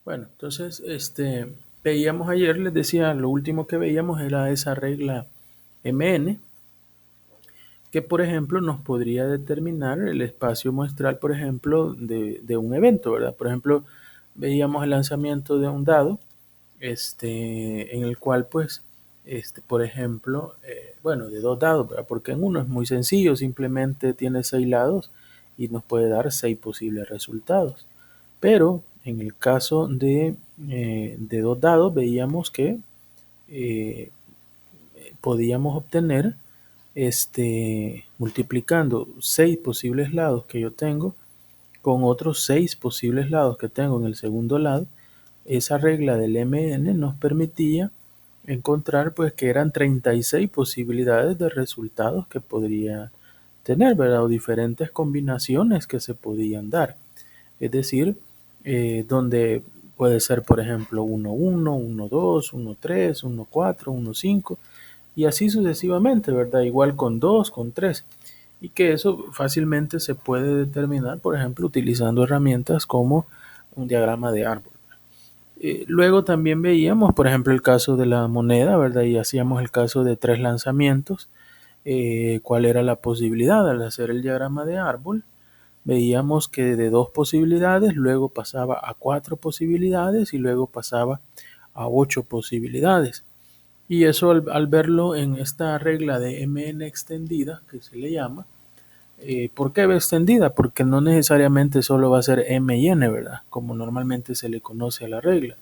Bueno, entonces, veíamos ayer, les decía, lo último que veíamos era esa regla MN, que por ejemplo nos podría determinar el espacio muestral, por ejemplo, de un evento, ¿verdad? Por ejemplo, veíamos el lanzamiento de un dado, en el cual pues, por ejemplo, bueno, de dos dados, ¿verdad? Porque en uno es muy sencillo, simplemente tiene 6 lados y nos puede dar 6 posibles resultados. Pero en el caso de dos dados, veíamos que eh, podíamos obtener, multiplicando 6 posibles lados que yo tengo con otros 6 posibles lados que tengo en el segundo lado. Esa regla del MN nos permitía encontrar pues que eran 36 posibilidades de resultados que podría tener, ¿verdad? O diferentes combinaciones que se podían dar. Es decir, donde puede ser, por ejemplo, 1, 1, 1, 2, 1, 3, 1, 4, 1, 5 y así sucesivamente, ¿verdad? Igual con 2, con 3. Y que eso fácilmente se puede determinar, por ejemplo, utilizando herramientas como un diagrama de árbol. Luego también veíamos, por ejemplo, el caso de la moneda, ¿verdad? Y hacíamos el caso de 3 lanzamientos. ¿Cuál era la posibilidad al hacer el diagrama de árbol? Veíamos que de 2 posibilidades, luego pasaba a 4 posibilidades y luego pasaba a 8 posibilidades. Y eso al verlo en esta regla de MN extendida, que se le llama, ¿por qué extendida? Porque no necesariamente solo va a ser M y N, ¿verdad? Como normalmente se le conoce a la regla.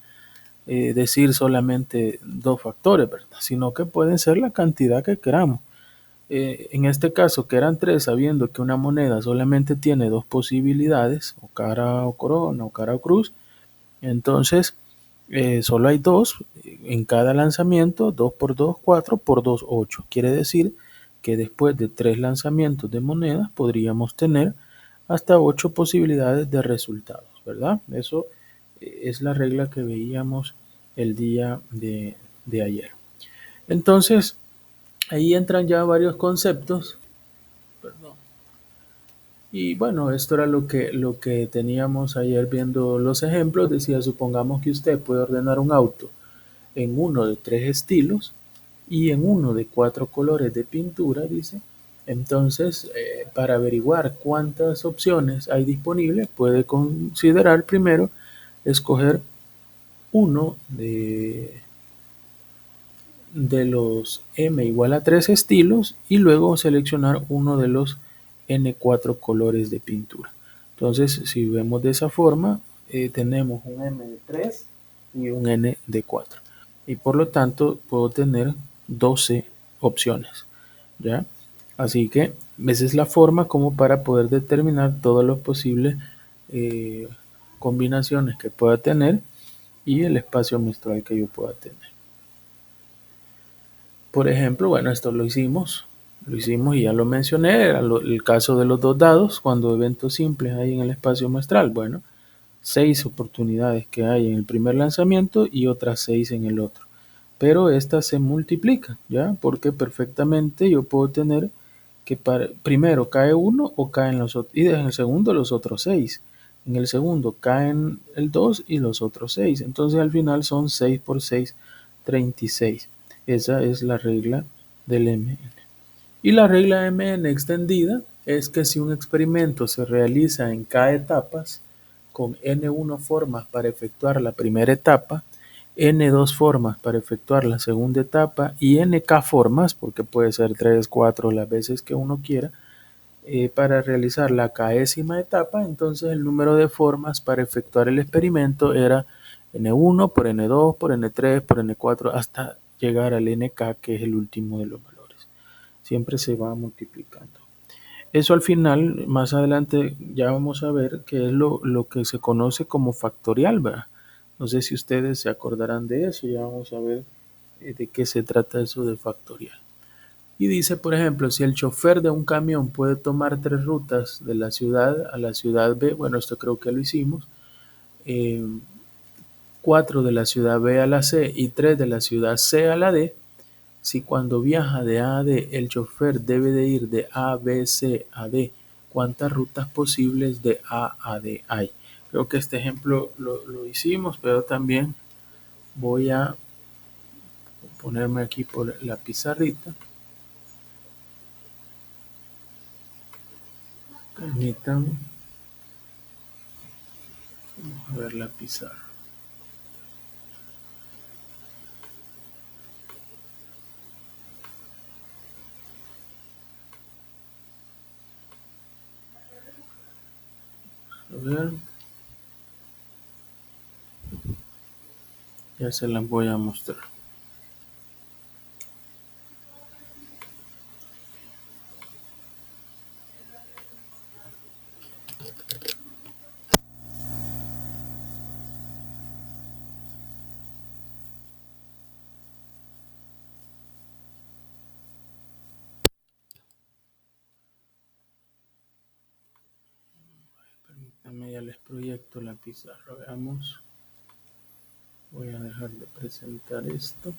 Decir solamente dos factores, ¿verdad? Sino que pueden ser la cantidad que queramos. En este caso, que eran 3, sabiendo que una moneda solamente tiene 2 posibilidades, o cara o corona, o cara o cruz, entonces solo hay 2 en cada lanzamiento, 2 por 2, 4 por 2, 8. Quiere decir que después de 3 lanzamientos de monedas podríamos tener hasta 8 posibilidades de resultados, ¿verdad? Eso es la regla que veíamos el día de ayer. Entonces, ahí entran ya varios conceptos. Perdón. Y bueno, esto era lo que teníamos ayer viendo los ejemplos. Decía, supongamos que usted puede ordenar un auto en uno de 3 estilos y en uno de 4 colores de pintura, dice. Entonces, para averiguar cuántas opciones hay disponibles, puede considerar primero escoger uno de los M igual a 3 estilos y luego seleccionar uno de los N4 colores de pintura. Entonces, si vemos de esa forma, tenemos un M de 3 y un N de 4. Y por lo tanto, puedo tener 12 opciones. ¿Ya? Así que esa es la forma como para poder determinar todas las posibles eh, combinaciones que pueda tener y el espacio menstrual que yo pueda tener. Por ejemplo, bueno, esto lo hicimos y ya lo mencioné, era el caso de los dos dados, cuando eventos simples hay en el espacio muestral. Bueno, 6 oportunidades que hay en el primer lanzamiento y otras 6 en el otro. Pero estas se multiplican, ¿ya? Porque perfectamente yo puedo tener que primero cae uno o caen los otros, y en el segundo los otros 6. En el segundo caen el 2 y los otros 6. Entonces al final son 6 por 6, 36. Esa es la regla del MN. Y la regla MN extendida es que si un experimento se realiza en K etapas, con N1 formas para efectuar la primera etapa, N2 formas para efectuar la segunda etapa y NK formas, porque puede ser 3, 4 las veces que uno quiera, para realizar la késima etapa, entonces el número de formas para efectuar el experimento era N1 por N2 por N3 por N4 hasta llegar al NK, que es el último de los valores. Siempre se va multiplicando. Eso al final, más adelante, ya vamos a ver que es lo que se conoce como factorial, ¿verdad? No sé si ustedes se acordarán de eso, ya vamos a ver de qué se trata eso de factorial. Y dice, por ejemplo, si el chofer de un camión puede tomar 3 rutas de la ciudad a la ciudad B, bueno, esto creo que lo hicimos, eh, 4 de la ciudad B a la C y 3 de la ciudad C a la D, si cuando viaja de A a D el chofer debe de ir de A, B, C a D, ¿cuántas rutas posibles de A a D hay? Creo que este ejemplo lo hicimos, pero también voy a ponerme aquí por la pizarrita. Permítanme. Vamos a ver la pizarra. A ver. Ya se las voy a mostrar. Permítanme, ya les proyecto la pizarra. Veamos. Voy a dejar de presentar esto.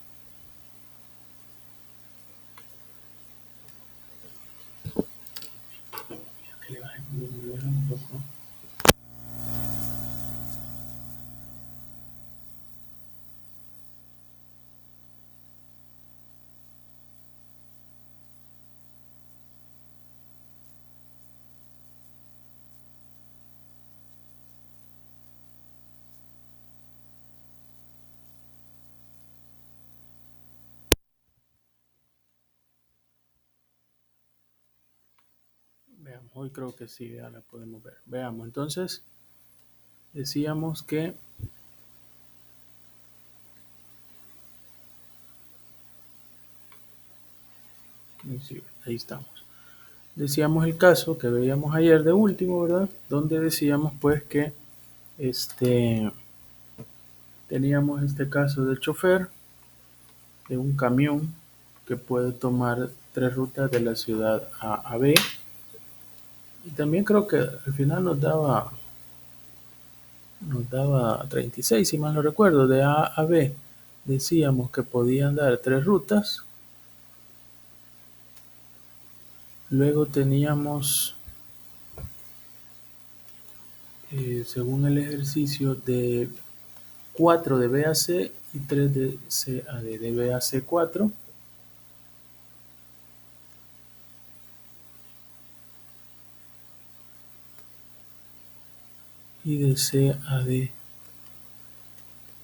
Veamos, hoy creo que sí, ya la podemos ver. Veamos, entonces decíamos que sí, ahí estamos. Decíamos el caso que veíamos ayer de último, ¿verdad? Donde decíamos pues que teníamos este caso del chofer de un camión que puede tomar 3 rutas de la ciudad A a B. Y también creo que al final nos daba 36, si mal no recuerdo, de A a B. Decíamos que podían dar 3 rutas. Luego teníamos, según el ejercicio, de 4 de B a C y 3 de C a D. De B a C 4. Y de C a D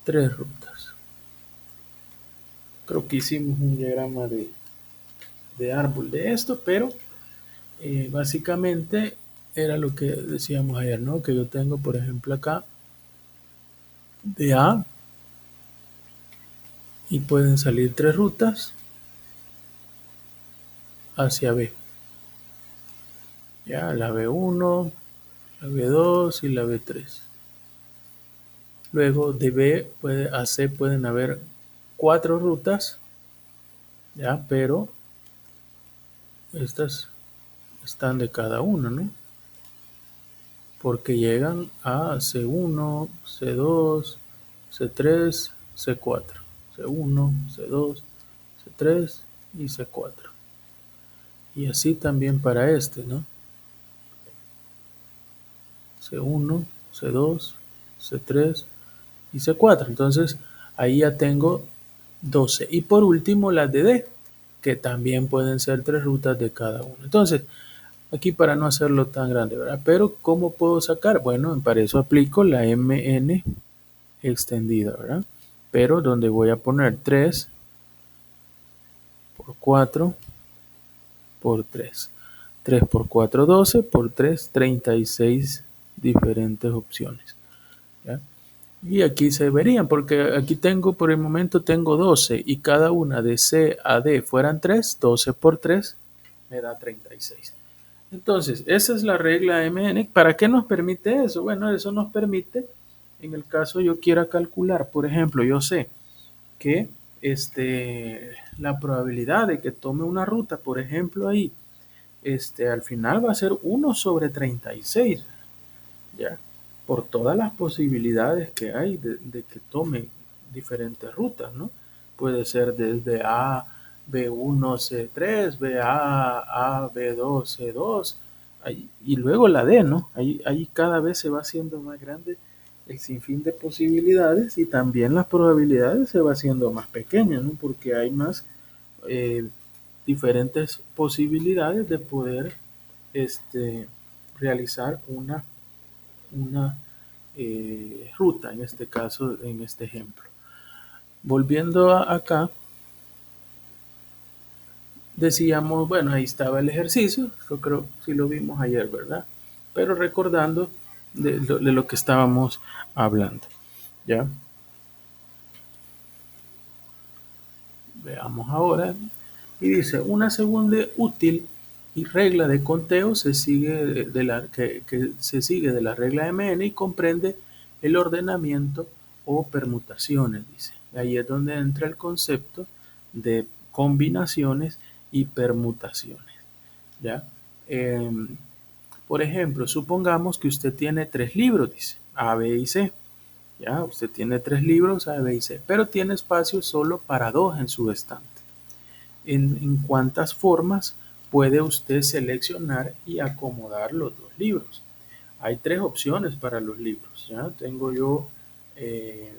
3 rutas. Creo que hicimos un diagrama de árbol de esto, pero básicamente era lo que decíamos ayer, ¿no? Que yo tengo, por ejemplo, acá de A y pueden salir 3 rutas hacia B. Ya, la B1, la B2 y la B3. Luego de B a C pueden haber 4 rutas, ya, pero estas están de cada una, ¿no? Porque llegan a C1, C2, C3, C4. C1, C2, C3 y C4. Y así también para este, ¿no? C1, C2, C3 y C4. Entonces, ahí ya tengo 12. Y por último, las de D, que también pueden ser 3 rutas de cada uno. Entonces, aquí para no hacerlo tan grande, ¿verdad? Pero, ¿cómo puedo sacar? Bueno, para eso aplico la MN extendida, ¿verdad? Pero donde voy a poner 3 por 4 por 3. 3 por 4, 12, por 3, 36 diferentes opciones. ¿Ya? Y aquí se verían, porque aquí tengo, por el momento tengo 12 y cada una de C a D fueran 3, 12 por 3 me da 36. Entonces, esa es la regla MN. ¿Para qué nos permite eso? Bueno, eso nos permite, en el caso yo quiera calcular, por ejemplo, yo sé que la probabilidad de que tome una ruta, por ejemplo, ahí, al final va a ser 1 sobre 36, ¿ya? Por todas las posibilidades que hay de que tome diferentes rutas, ¿no? Puede ser desde A, B1, C3, B A, B2, C2, Y luego la D, ¿no? Ahí cada vez se va haciendo más grande el sinfín de posibilidades y también las probabilidades se va haciendo más pequeñas, ¿no? Porque hay más eh, diferentes posibilidades de poder este, realizar una ruta, en este caso, en este ejemplo. Volviendo acá, decíamos, bueno, ahí estaba el ejercicio, yo creo que sí lo vimos ayer, ¿verdad? Pero recordando de lo que estábamos hablando, ¿ya? Veamos ahora. Y dice, una segunda útil y regla de conteo se sigue que se sigue de la regla MN y comprende el ordenamiento o permutaciones, dice. Ahí es donde entra el concepto de combinaciones y permutaciones, ¿ya? Em, por ejemplo, supongamos que usted tiene tres libros, dice, A, B y C. Ya, usted tiene tres libros, A, B y C, pero tiene espacio solo para dos en su estante. ¿En cuántas formas puede usted seleccionar y acomodar los dos libros? Hay tres opciones para los libros. ¿Ya? Tengo yo eh,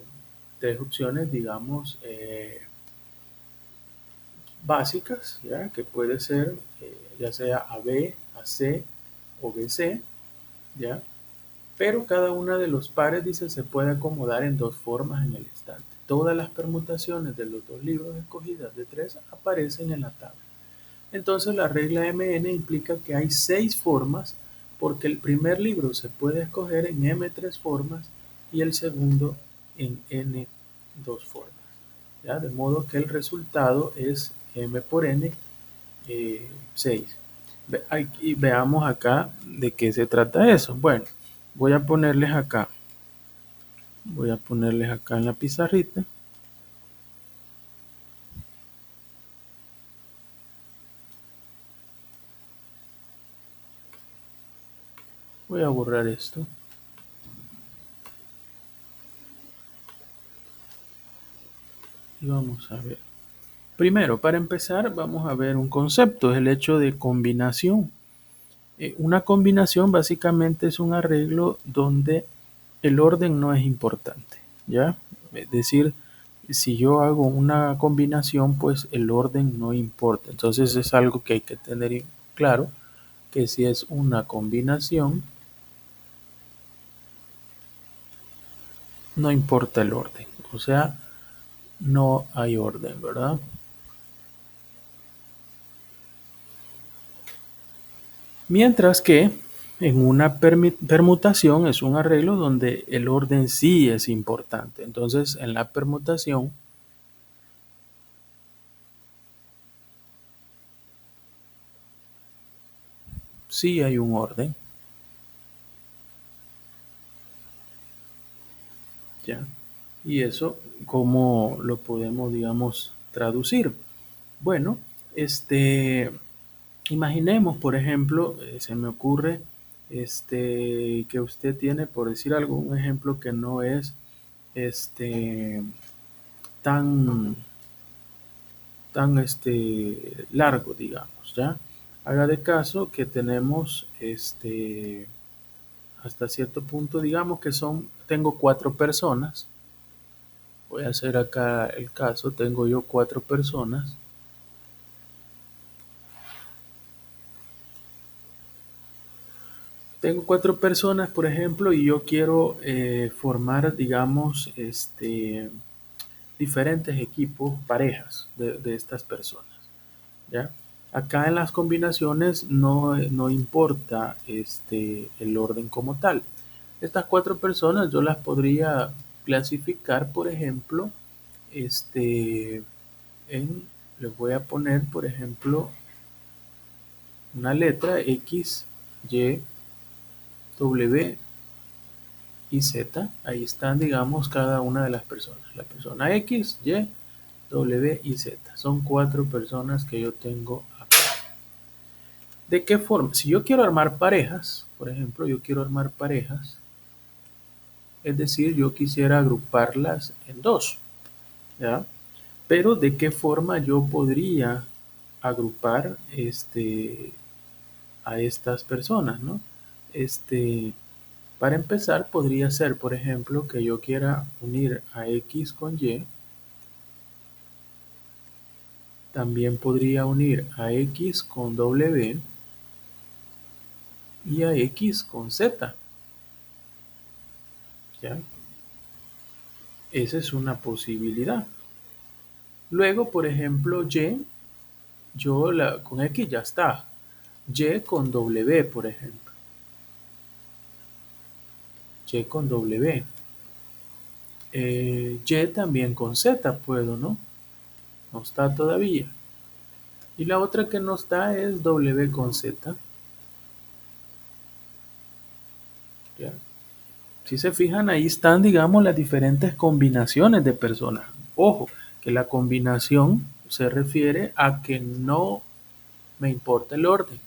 tres opciones, digamos, básicas, ¿ya? Que puede ser ya sea AB, AC o BC, ¿ya? Pero cada una de los pares, dice, se puede acomodar en dos formas en el estante. Todas las permutaciones de los dos libros escogidas de tres aparecen en la tabla. Entonces la regla MN implica que hay seis formas porque el primer libro se puede escoger en M3 formas y el segundo en N dos formas. ¿Ya? De modo que el resultado es M por N 6. Y veamos acá de qué se trata eso. Bueno, voy a ponerles acá, voy a ponerles acá en la pizarrita. Voy a borrar esto. Y vamos a ver. Primero, para empezar, vamos a ver un concepto, es el hecho de combinación. Una combinación básicamente es un arreglo donde el orden no es importante, ¿ya? Es decir, si yo hago una combinación, pues el orden no importa. Entonces es algo que hay que tener claro, que si es una combinación, no importa el orden. O sea, no hay orden, ¿verdad? Mientras que en una permutación es un arreglo donde el orden sí es importante. Entonces, en la permutación sí hay un orden, ¿ya? Y eso, ¿cómo lo podemos, digamos, traducir? Bueno, imaginemos, por ejemplo, se me ocurre que usted tiene, por decir algo, un ejemplo que no es este, tan largo, digamos, ¿ya? Haga de caso que tenemos hasta cierto punto, digamos que tengo cuatro personas. Voy a hacer acá el caso, tengo yo cuatro personas. Tengo cuatro personas, por ejemplo, y yo quiero formar, digamos, diferentes equipos, parejas de estas personas. ¿Ya? Acá en las combinaciones no importa el orden como tal. Estas cuatro personas yo las podría clasificar, por ejemplo, este, les voy a poner, por ejemplo, una letra X, Y, W y Z. Ahí están, digamos, cada una de las personas. La persona X, Y, W y Z. Son cuatro personas que yo tengo acá. ¿De qué forma? Si yo quiero armar parejas, por ejemplo, yo quiero armar parejas, es decir, yo quisiera agruparlas en dos, ¿ya? Pero ¿de qué forma yo podría agrupar a estas personas, ¿no? Para empezar, podría ser, por ejemplo, que yo quiera unir a X con Y. También podría unir a X con W y a X con Z, ¿ya? Esa es una posibilidad. Luego, por ejemplo, Y, con X ya está. Y con W, por ejemplo. Y con W. Y también con Z puedo, ¿no? No está todavía. Y la otra que no está es W con Z. ¿Ya? Si se fijan, ahí están, digamos, las diferentes combinaciones de personas. Ojo, que la combinación se refiere a que no me importa el orden.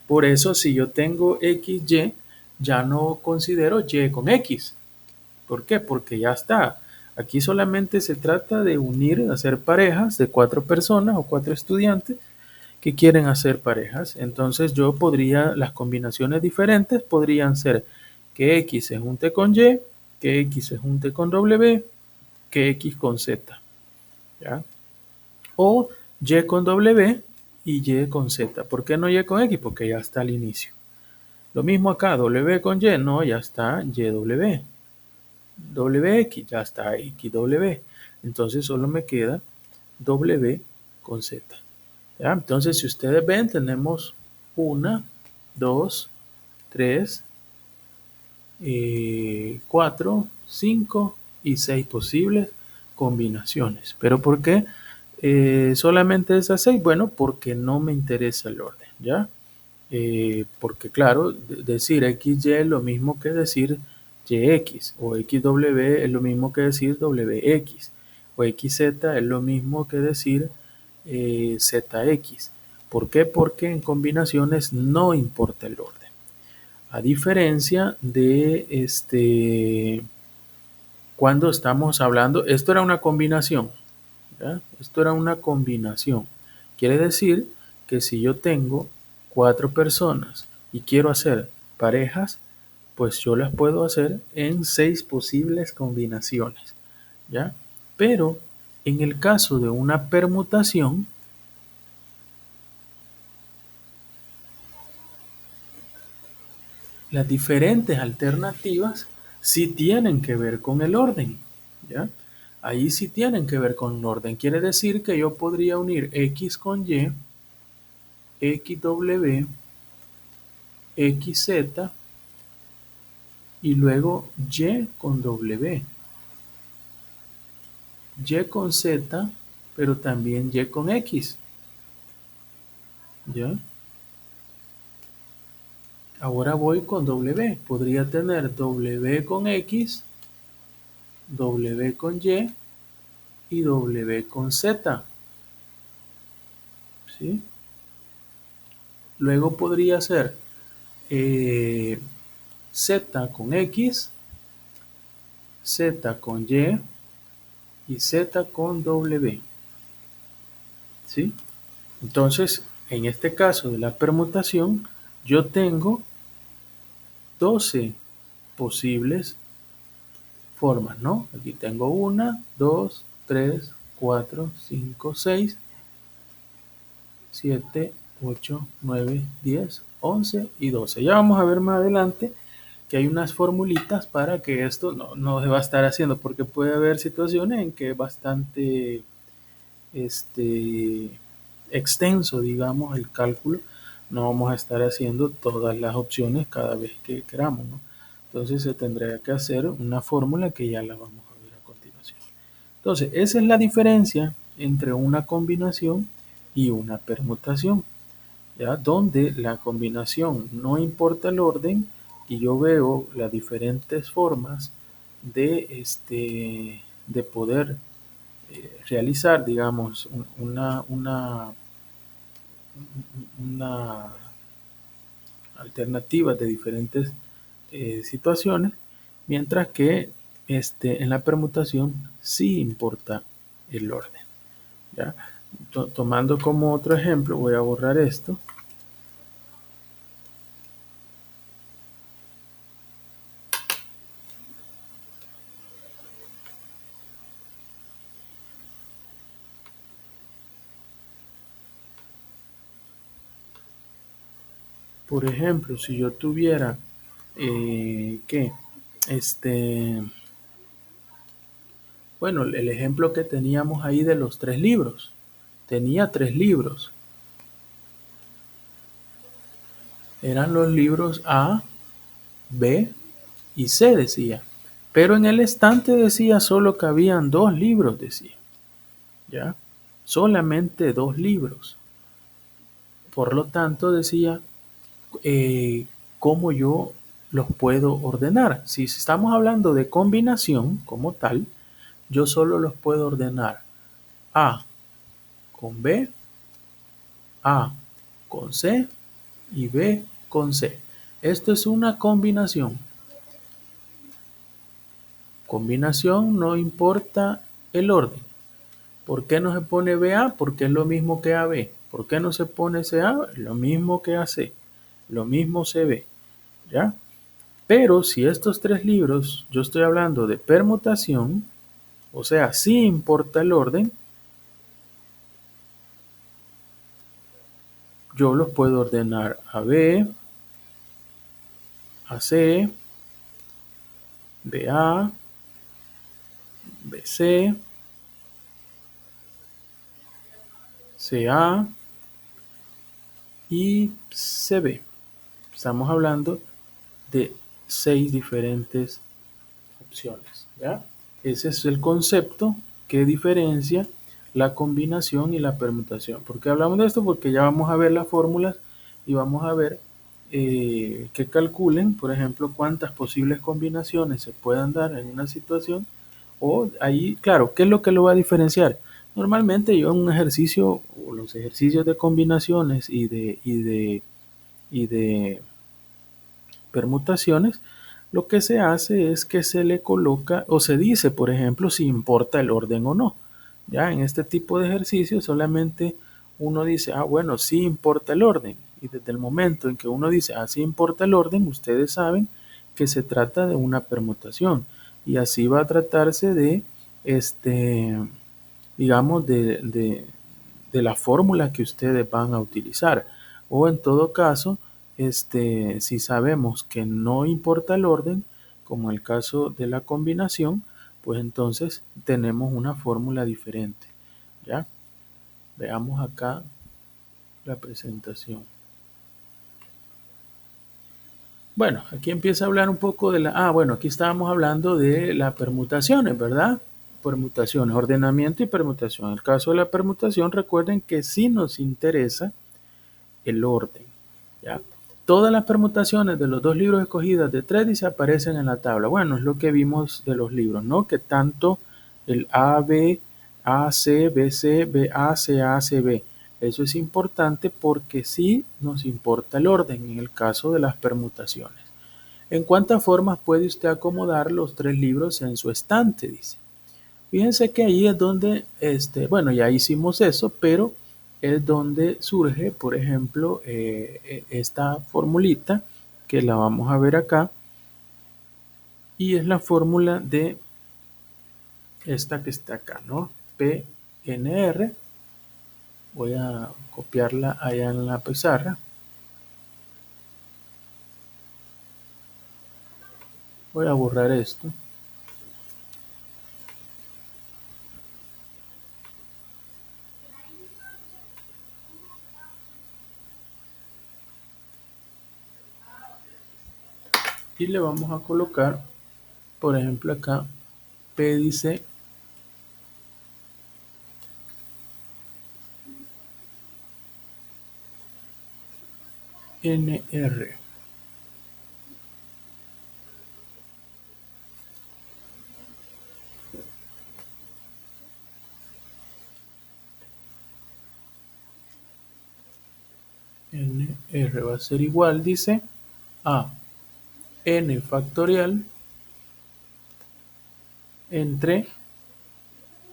Por eso, si yo tengo XY, ya no considero Y con X. ¿Por qué? Porque ya está. Aquí solamente se trata de unir, hacer parejas de 4 personas o 4 estudiantes que quieren hacer parejas. Entonces yo podría, las combinaciones diferentes podrían ser que X se junte con Y, que X se junte con W, que X con Z. ¿Ya? O Y con W y Y con Z. ¿Por qué no Y con X? Porque ya está al inicio. Lo mismo acá, W con Y, no, ya está YW. WX, ya está XW. Entonces solo me queda W con Z. ¿Ya? Entonces, si ustedes ven, tenemos 1, 2, 3, 4, 5 y 6 posibles combinaciones. ¿Pero por qué solamente esas 6? Bueno, porque no me interesa el orden, ¿ya? Porque claro, decir XY es lo mismo que decir YX, o XW es lo mismo que decir WX, o XZ es lo mismo que decir ZX. ¿Por qué? Porque en combinaciones no importa el orden. A diferencia de cuando estamos hablando, esto era una combinación, ¿ya? Esto era una combinación. Quiere decir que si yo tengo 4 personas y quiero hacer parejas, pues yo las puedo hacer en 6 posibles combinaciones, ¿ya? Pero en el caso de una permutación, las diferentes alternativas sí tienen que ver con el orden, ¿ya? Ahí sí tienen que ver con el orden. Quiere decir que yo podría unir X con Y, XW, XZ y luego Y con W, Y con Z, pero también Y con X, ¿ya? Ahora voy con W. Podría tener W con X, W con y W con Z, ¿sí? Luego podría ser Z con X, Z con y Z con W, ¿sí? Entonces, en este caso de la permutación, yo tengo 12 posibles formas, ¿no? Aquí tengo 1, 2, 3, 4, 5, 6, 7, 8, 9, 10, 11 y 12. Ya vamos a ver más adelante que hay unas formulitas para que esto no se va a estar haciendo, porque puede haber situaciones en que es bastante este, extenso, digamos, el cálculo. No vamos a estar haciendo todas las opciones cada vez que queramos, ¿no? Entonces se tendría que hacer una fórmula que ya la vamos a ver a continuación. Entonces, esa es la diferencia entre una combinación y una permutación, ¿ya? Donde la combinación no importa el orden y yo veo las diferentes formas de poder realizar, digamos, una alternativa de diferentes situaciones, mientras que en la permutación sí importa el orden, ¿ya? Tomando como otro ejemplo, voy a borrar esto. Por ejemplo, si yo tuviera, ¿qué? Este, bueno, el ejemplo que teníamos ahí de los tres libros. Tenía tres libros. Eran los libros A, B y C, decía. Pero en el estante decía solo que habían dos libros, decía. ¿Ya? Solamente dos libros. Por lo tanto, decía, ¿cómo yo los puedo ordenar? Si estamos hablando de combinación como tal, yo solo los puedo ordenar A con B, A con C y B con C. Esto es una combinación. Combinación no importa el orden. ¿Por qué no se pone BA? Porque es lo mismo que AB. ¿Por qué no se pone CA? Lo mismo que AC. Lo mismo CB. ¿Ya? Pero si estos tres libros, yo estoy hablando de permutación, o sea, sí importa el orden, yo los puedo ordenar a B, a C, BA, BC, CA y CB. Estamos hablando de 6 diferentes opciones. ¿Ya? Ese es el concepto que diferencia la combinación y la permutación. ¿Por qué hablamos de esto? Porque ya vamos a ver las fórmulas y vamos a ver que calculen, por ejemplo, cuántas posibles combinaciones se puedan dar en una situación. O ahí, claro, ¿qué es lo que lo va a diferenciar? Normalmente yo en un ejercicio, o los ejercicios de combinaciones y de permutaciones, lo que se hace es que se le coloca o se dice, por ejemplo, si importa el orden o no. Ya en este tipo de ejercicios solamente uno dice, ah, bueno, sí importa el orden. Y desde el momento en que uno dice, ah, sí importa el orden, ustedes saben que se trata de una permutación. Y así va a tratarse de, digamos, de la fórmula que ustedes van a utilizar. O en todo caso, si sabemos que no importa el orden, como el caso de la combinación, pues entonces tenemos una fórmula diferente. ¿Ya? Veamos acá la presentación. Bueno, aquí empieza a hablar un poco de la... Ah, bueno, aquí estábamos hablando de las permutaciones, ¿verdad? Permutaciones, ordenamiento y permutación. En el caso de la permutación, recuerden que sí nos interesa el orden. ¿Ya? Todas las permutaciones de los dos libros escogidas de tres aparecen en la tabla. Bueno, es lo que vimos de los libros, ¿no? Que tanto el AB, AC, BC, BA, CA, CB. Eso es importante porque sí nos importa el orden en el caso de las permutaciones. ¿En cuántas formas puede usted acomodar los tres libros en su estante? Dice. Fíjense que ahí es donde, bueno, ya hicimos eso, pero es donde surge, por ejemplo, esta formulita que la vamos a ver acá y es la fórmula de esta que está acá, ¿no? PNR. Voy a copiarla allá en la pizarra. Voy a borrar esto. Y le vamos a colocar, por ejemplo, acá, P dice NR. NR va a ser igual, dice, a n factorial entre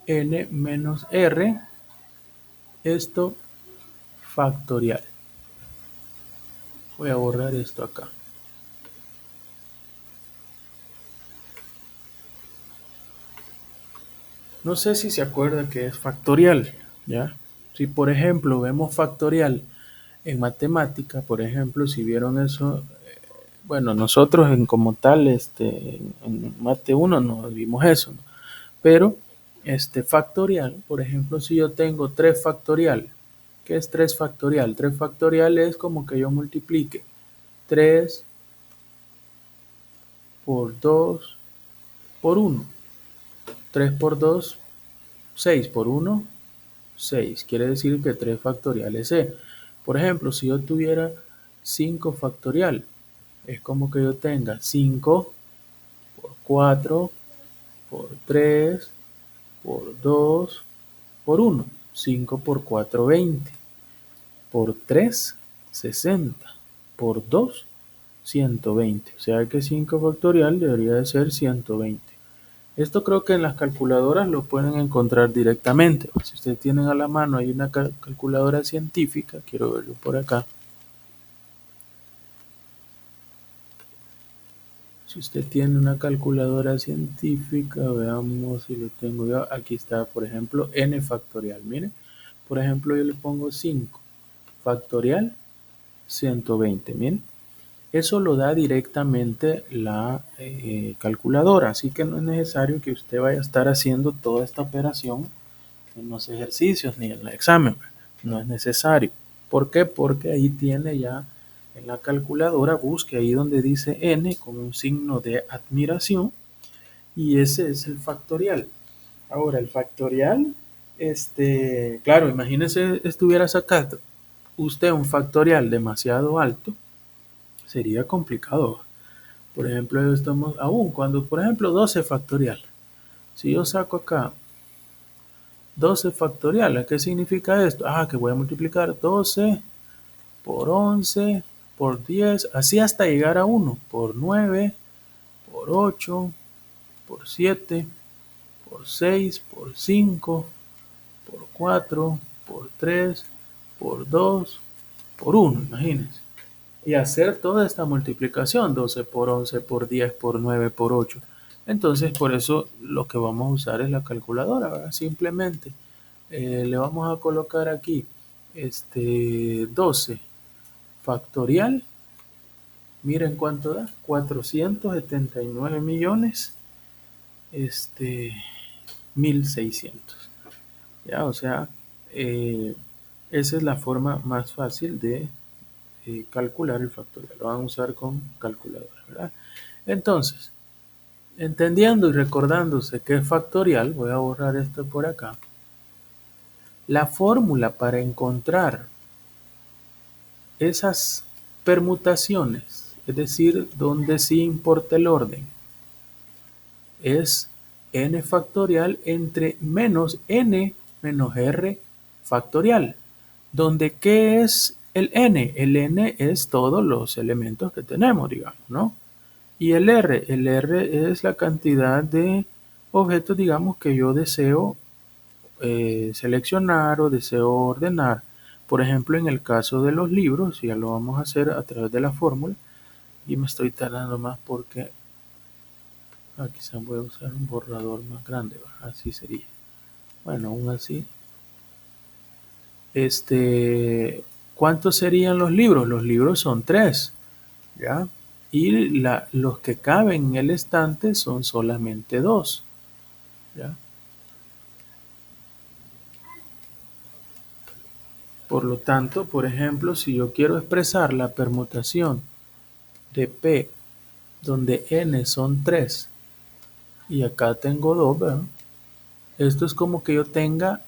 n menos r, esto factorial. Voy a borrar esto acá. No sé si se acuerda que es factorial, ¿ya? Si por ejemplo vemos factorial En matemática, por ejemplo, si vieron eso, bueno, nosotros como tal, en Mate 1 no vimos eso, ¿no? Pero factorial, por ejemplo, si yo tengo 3 factorial, ¿qué es 3 factorial? 3 factorial es como que yo multiplique 3 por 2 por 1. 3 por 2, 6 por 1, 6. Quiere decir que 3 factorial es C. Por ejemplo, si yo tuviera 5 factorial, es como que yo tenga 5 por 4 por 3 por 2 por 1. 5 por 4, 20. Por 3, 60. Por 2, 120. O sea que 5 factorial debería de ser 120. Esto creo que en las calculadoras lo pueden encontrar directamente. Si ustedes tienen a la mano, hay una calculadora científica, quiero verlo por acá. Si usted tiene una calculadora científica, veamos si lo tengo yo. Aquí está, por ejemplo, n factorial. Miren, por ejemplo, yo le pongo 5 factorial 120. Miren, eso lo da directamente la calculadora, así que no es necesario que usted vaya a estar haciendo toda esta operación en los ejercicios ni en el examen. No es necesario. ¿Por qué? Porque ahí tiene ya en la calculadora, busque ahí donde dice n con un signo de admiración y ese es el factorial. Ahora, el factorial, claro, imagínese estuviera sacando usted un factorial demasiado alto, sería complicado. Por ejemplo, estamos aún cuando, por ejemplo, 12 factorial. Si yo saco acá 12 factorial, ¿qué significa esto? Ah, que voy a multiplicar 12 por 11 por 10, así hasta llegar a 1, por 9, por 8, por 7, por 6, por 5, por 4, por 3, por 2, por 1, imagínense. Y hacer toda esta multiplicación, 12 por 11, por 10, por 9, por 8. Entonces, por eso lo que vamos a usar es la calculadora, ¿verdad? Simplemente le vamos a colocar aquí 12 factorial. Miren cuánto da, 479 millones, 1600. Ya, o sea, eh, esa es la forma más fácil de calcular el factorial. Lo van a usar con calculadora, ¿verdad? Entonces, entendiendo y recordándose que es factorial, voy a borrar esto por acá. La fórmula para encontrar esas permutaciones, es decir, donde sí importa el orden, es n factorial entre menos n menos r factorial, donde ¿qué es el n? El n es todos los elementos que tenemos, digamos, ¿no? Y el r es la cantidad de objetos, digamos, que yo deseo seleccionar o deseo ordenar. Por ejemplo, en el caso de los libros, ya lo vamos a hacer a través de la fórmula, y me estoy tardando más porque quizás voy a usar un borrador más grande, así sería. Bueno, aún así, ¿cuántos serían los libros? Los libros son 3, ¿ya? Y los que caben en el estante son solamente 2, ¿ya? Por lo tanto, por ejemplo, si yo quiero expresar la permutación de P, donde n son 3 y acá tengo 2, ¿verdad? Esto es como que yo tenga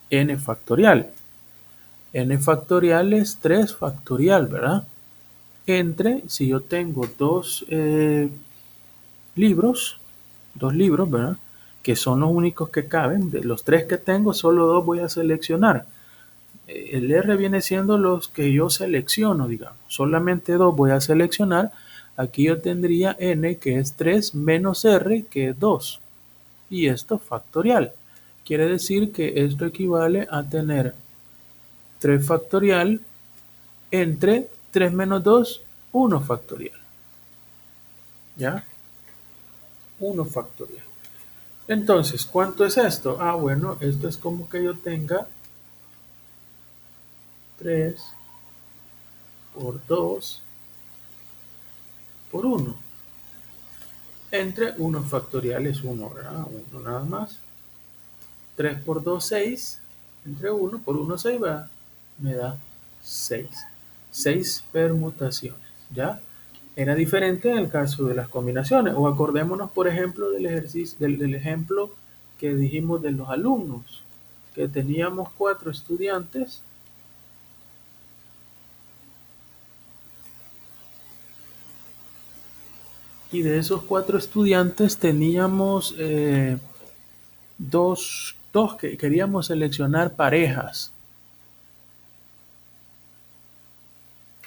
n factorial. N factorial es 3 factorial, ¿verdad? Entre, si yo tengo dos libros, ¿verdad? Que son los únicos que caben. De los 3 que tengo, solo 2 voy a seleccionar. El R viene siendo los que yo selecciono, digamos. Solamente 2 voy a seleccionar. Aquí yo tendría n, que es 3, menos r, que es 2. Y esto factorial. Quiere decir que esto equivale a tener 3 factorial entre 3 menos 2, 1 factorial. ¿Ya? 1 factorial. Entonces, ¿cuánto es esto? Ah, bueno, esto es como que yo tenga 3 por 2 por 1. Entre 1 factorial es 1, ¿verdad? 1 nada más. 3 por 2, 6. Entre 1 por 1, 6 va. Me da 6. 6 permutaciones, ¿ya? Era diferente en el caso de las combinaciones. O acordémonos, por ejemplo, del ejercicio, del ejemplo que dijimos de los alumnos, que teníamos 4 estudiantes y de esos 4 estudiantes teníamos dos que queríamos seleccionar parejas.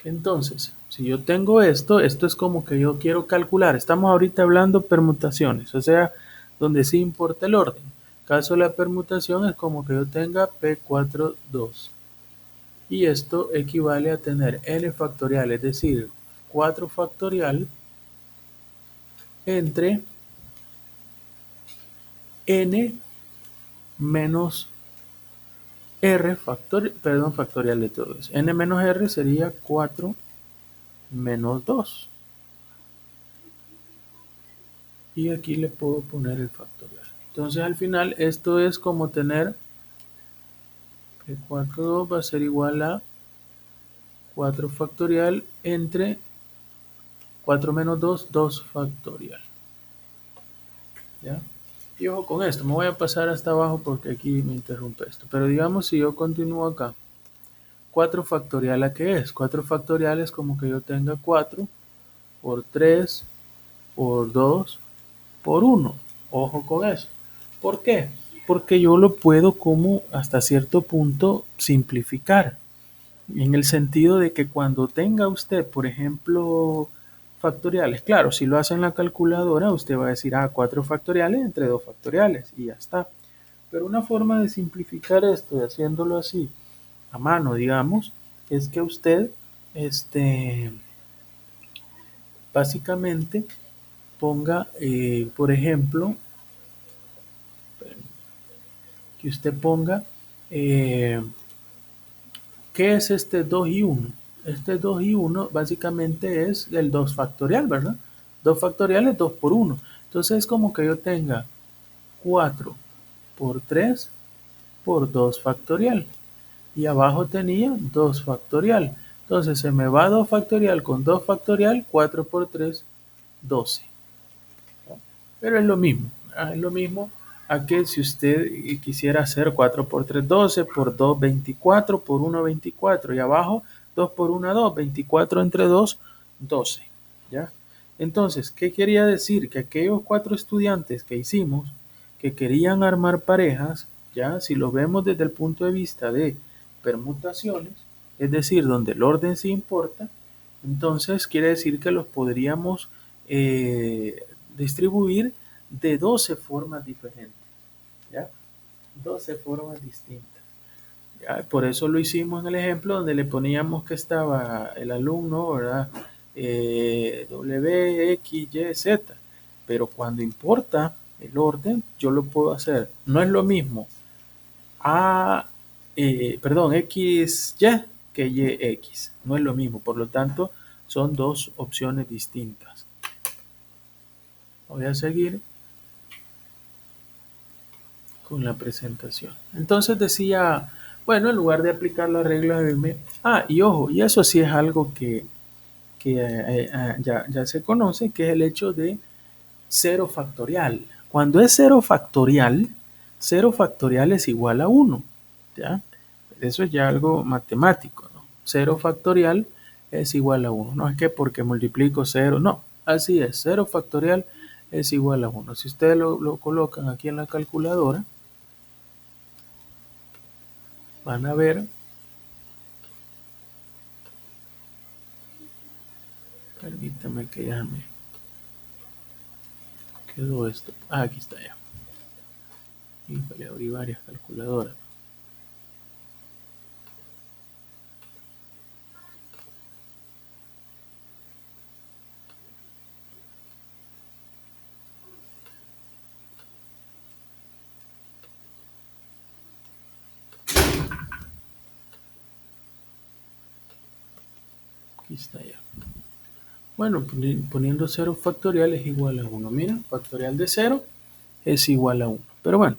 Entonces, si yo tengo esto es como que yo quiero calcular. Estamos ahorita hablando permutaciones, o sea, donde sí importa el orden. Caso de la permutación es como que yo tenga P4, 2. Y esto equivale a tener n factorial, es decir, 4 factorial entre n menos r factorial de todo eso. N menos r sería 4 menos 2. Y aquí le puedo poner el factorial. Entonces al final esto es como tener que 4 va a ser igual a 4 factorial entre 4 menos 2, 2 factorial. ¿Ya? Y ojo con esto, me voy a pasar hasta abajo porque aquí me interrumpe esto. Pero digamos si yo continúo acá, 4 factorial ¿a qué es? 4 factorial es como que yo tenga 4 por 3 por 2 por 1. Ojo con eso. ¿Por qué? Porque yo lo puedo como hasta cierto punto simplificar. En el sentido de que cuando tenga usted, por ejemplo, factoriales, claro, si lo hace en la calculadora, usted va a decir, 4 factoriales entre 2 factoriales y ya está. Pero una forma de simplificar esto, de haciéndolo así, a mano, digamos, es que usted, básicamente, ponga, por ejemplo, que usted ponga, eh, ¿qué es este 2 y 1? Este 2 y 1 básicamente es el 2 factorial, ¿verdad? 2 factorial es 2 por 1. Entonces es como que yo tenga 4 por 3 por 2 factorial. Y abajo tenía 2 factorial. Entonces se me va 2 factorial con 2 factorial, 4 por 3, 12. Pero es lo mismo, ¿verdad? Es lo mismo a que si usted quisiera hacer 4 por 3, 12, por 2, 24, por 1, 24. Y abajo 2 por 1, 2, 24 entre 2, 12. ¿Ya? Entonces, ¿qué quería decir? Que aquellos 4 estudiantes que hicimos, que querían armar parejas, ya si lo vemos desde el punto de vista de permutaciones, es decir, donde el orden sí importa, entonces quiere decir que los podríamos distribuir de 12 formas diferentes, ¿ya? 12 formas distintas. ¿Ya? Por eso lo hicimos en el ejemplo donde le poníamos que estaba el alumno, ¿verdad? W, X, Y, Z. Pero cuando importa el orden, yo lo puedo hacer. No es lo mismo X, Y que Y, X. No es lo mismo. Por lo tanto, son dos opciones distintas. Voy a seguir con la presentación. Entonces decía, bueno, en lugar de aplicar la regla de M, y ojo, y eso sí es algo que ya se conoce, que es el hecho de cero factorial. Cuando es cero factorial es igual a 1, ¿ya? Eso es ya algo matemático, ¿no? Cero factorial es igual a 1. No es que porque multiplico 0, no, así es, cero factorial es igual a 1. Si ustedes lo colocan aquí en la calculadora, van a ver, permítame que ya me quedó esto. Aquí está ya. Híjole, abrí varias calculadoras. Aquí está ya. Bueno, poniendo 0 factorial es igual a 1. Mira, factorial de 0 es igual a 1. Pero bueno,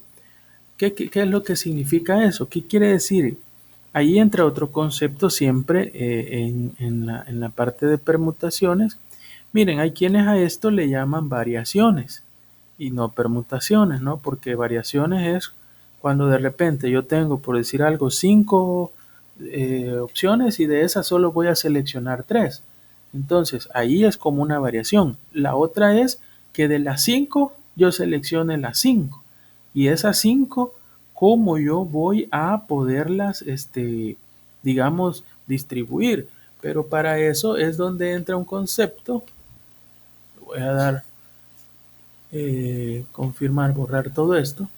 ¿qué es lo que significa eso? ¿Qué quiere decir? Ahí entra otro concepto siempre en la parte de permutaciones. Miren, hay quienes a esto le llaman variaciones y no permutaciones, ¿no? Porque variaciones es cuando de repente yo tengo, por decir algo, 5 opciones y de esas solo voy a seleccionar 3. Entonces, ahí es como una variación. La otra es que de las 5 yo seleccione las 5 y esas 5, ¿cómo yo voy a poderlas, digamos, distribuir? Pero para eso es donde entra un concepto. Voy a dar confirmar, borrar todo esto.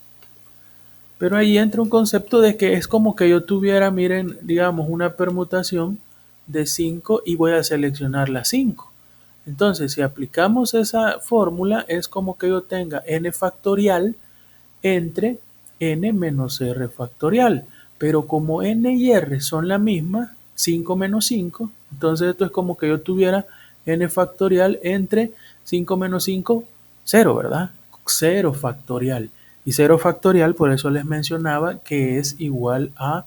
Pero ahí entra un concepto de que es como que yo tuviera, miren, digamos, una permutación de 5 y voy a seleccionar las 5. Entonces, si aplicamos esa fórmula, es como que yo tenga n factorial entre n menos r factorial. Pero como n y r son la misma, 5 menos 5, entonces esto es como que yo tuviera n factorial entre 5 menos 5, 0, ¿verdad? 0 factorial. Y 0 factorial, por eso les mencionaba que es igual a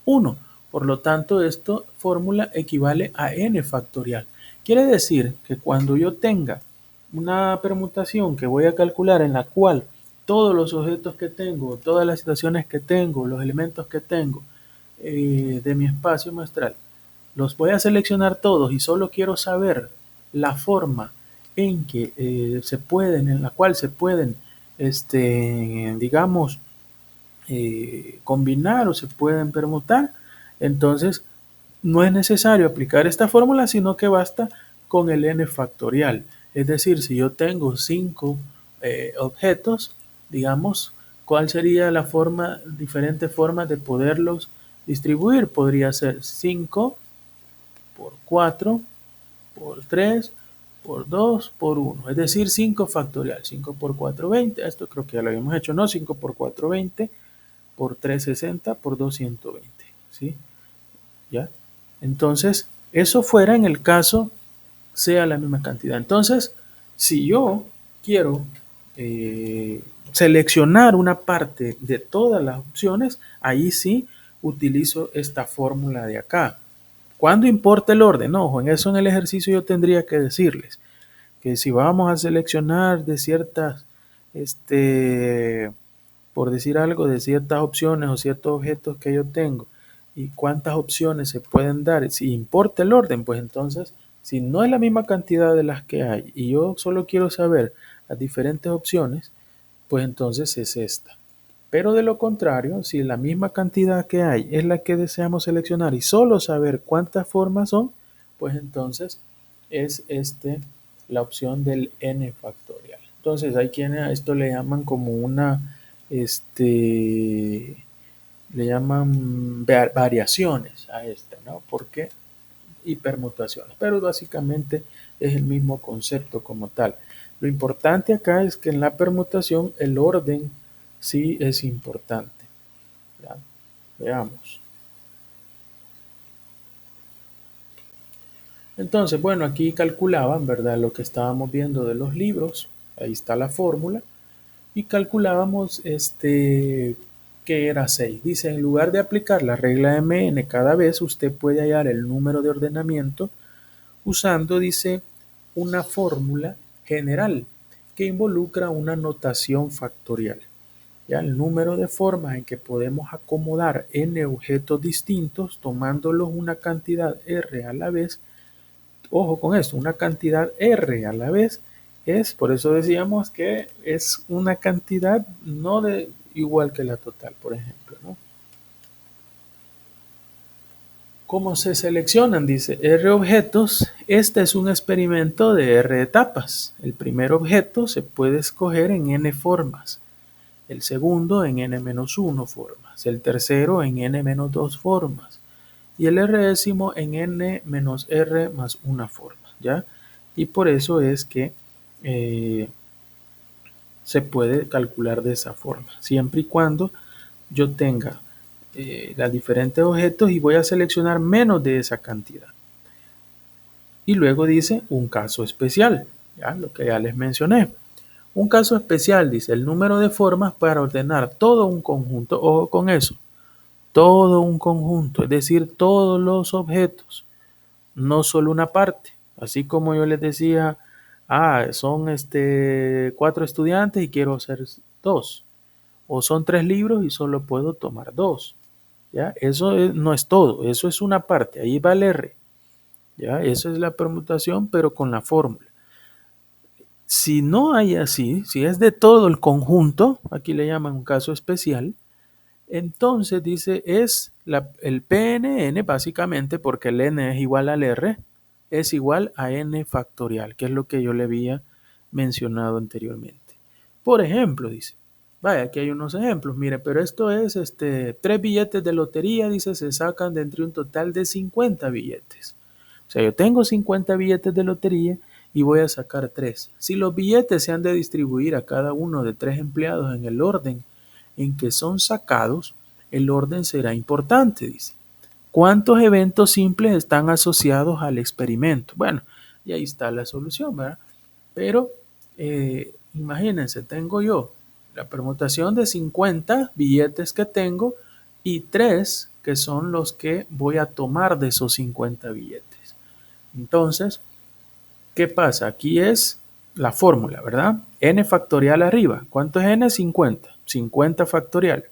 1. Por lo tanto, esta fórmula equivale a n factorial. Quiere decir que cuando yo tenga una permutación que voy a calcular en la cual todos los objetos que tengo, todas las situaciones que tengo, los elementos que tengo de mi espacio muestral, los voy a seleccionar todos y solo quiero saber la forma en que en la cual se pueden, digamos, combinar o se pueden permutar, entonces no es necesario aplicar esta fórmula, sino que basta con el n factorial. Es decir, si yo tengo 5 objetos, digamos, ¿cuál sería la forma, diferentes formas de poderlos distribuir? Podría ser 5 por 4 por 3 por 2 por 1, es decir, 5 factorial. 5 por 4, 20. Esto creo que ya lo habíamos hecho, ¿no? 5 por 4, 20 por 360 por 220, ¿sí? ¿Ya? Entonces, eso fuera en el caso sea la misma cantidad. Entonces, si yo quiero seleccionar una parte de todas las opciones, ahí sí utilizo esta fórmula de acá. ¿Cuándo importa el orden? Ojo, en eso en el ejercicio yo tendría que decirles que si vamos a seleccionar de ciertas, por decir algo, de ciertas opciones o ciertos objetos que yo tengo y cuántas opciones se pueden dar, si importa el orden, pues entonces, si no es la misma cantidad de las que hay y yo solo quiero saber las diferentes opciones, pues entonces es esta. Pero de lo contrario, si la misma cantidad que hay es la que deseamos seleccionar y solo saber cuántas formas son, pues entonces es la opción del n factorial. Entonces hay quienes a esto le llaman como una, le llaman variaciones a esta, ¿no? Porque y permutaciones, pero básicamente es el mismo concepto como tal. Lo importante acá es que en la permutación el orden sí es importante. ¿Ya? Veamos. Entonces, bueno, aquí calculaban, ¿verdad? Lo que estábamos viendo de los libros. Ahí está la fórmula. Y calculábamos que era 6. Dice, en lugar de aplicar la regla MN cada vez, usted puede hallar el número de ordenamiento usando, dice, una fórmula general que involucra una notación factorial. Ya el número de formas en que podemos acomodar n objetos distintos tomándolos una cantidad r a la vez. Ojo con esto, una cantidad r a la vez es, por eso decíamos que es una cantidad no de igual que la total, por ejemplo, ¿no? ¿Cómo se seleccionan? Dice R objetos. Este es un experimento de R etapas. El primer objeto se puede escoger en n formas. El segundo en n-1 formas. El tercero en n-2 formas. Y el R-décimo en n-r más una forma. ¿Ya? Y por eso es que se puede calcular de esa forma. Siempre y cuando yo tenga los diferentes objetos y voy a seleccionar menos de esa cantidad. Y luego dice un caso especial, ya lo que ya les mencioné. Un caso especial dice el número de formas para ordenar todo un conjunto. Ojo con eso, todo un conjunto, es decir, todos los objetos, no solo una parte. Así como yo les decía, son 4 estudiantes y quiero hacer 2. O son 3 libros y solo puedo tomar 2. ¿Ya? No es todo, eso es una parte, ahí va el R. ¿Ya? Esa es la permutación, pero con la fórmula. Si no hay así, si es de todo el conjunto, aquí le llaman un caso especial, entonces dice el PNN básicamente, porque el N es igual al R, es igual a N factorial, que es lo que yo le había mencionado anteriormente. Por ejemplo, dice, vaya, aquí hay unos ejemplos, mire, pero esto es 3 billetes de lotería, dice, se sacan de entre un total de 50 billetes. O sea, yo tengo 50 billetes de lotería y voy a sacar 3. Si los billetes se han de distribuir a cada uno de 3 empleados en el orden en que son sacados, el orden será importante, dice. ¿Cuántos eventos simples están asociados al experimento? Bueno, y ahí está la solución, ¿verdad? Pero imagínense, tengo yo la permutación de 50 billetes que tengo y 3 que son los que voy a tomar de esos 50 billetes. Entonces, ¿qué pasa? Aquí es la fórmula, ¿verdad? N factorial arriba. ¿Cuánto es N? 50. 50 factorial.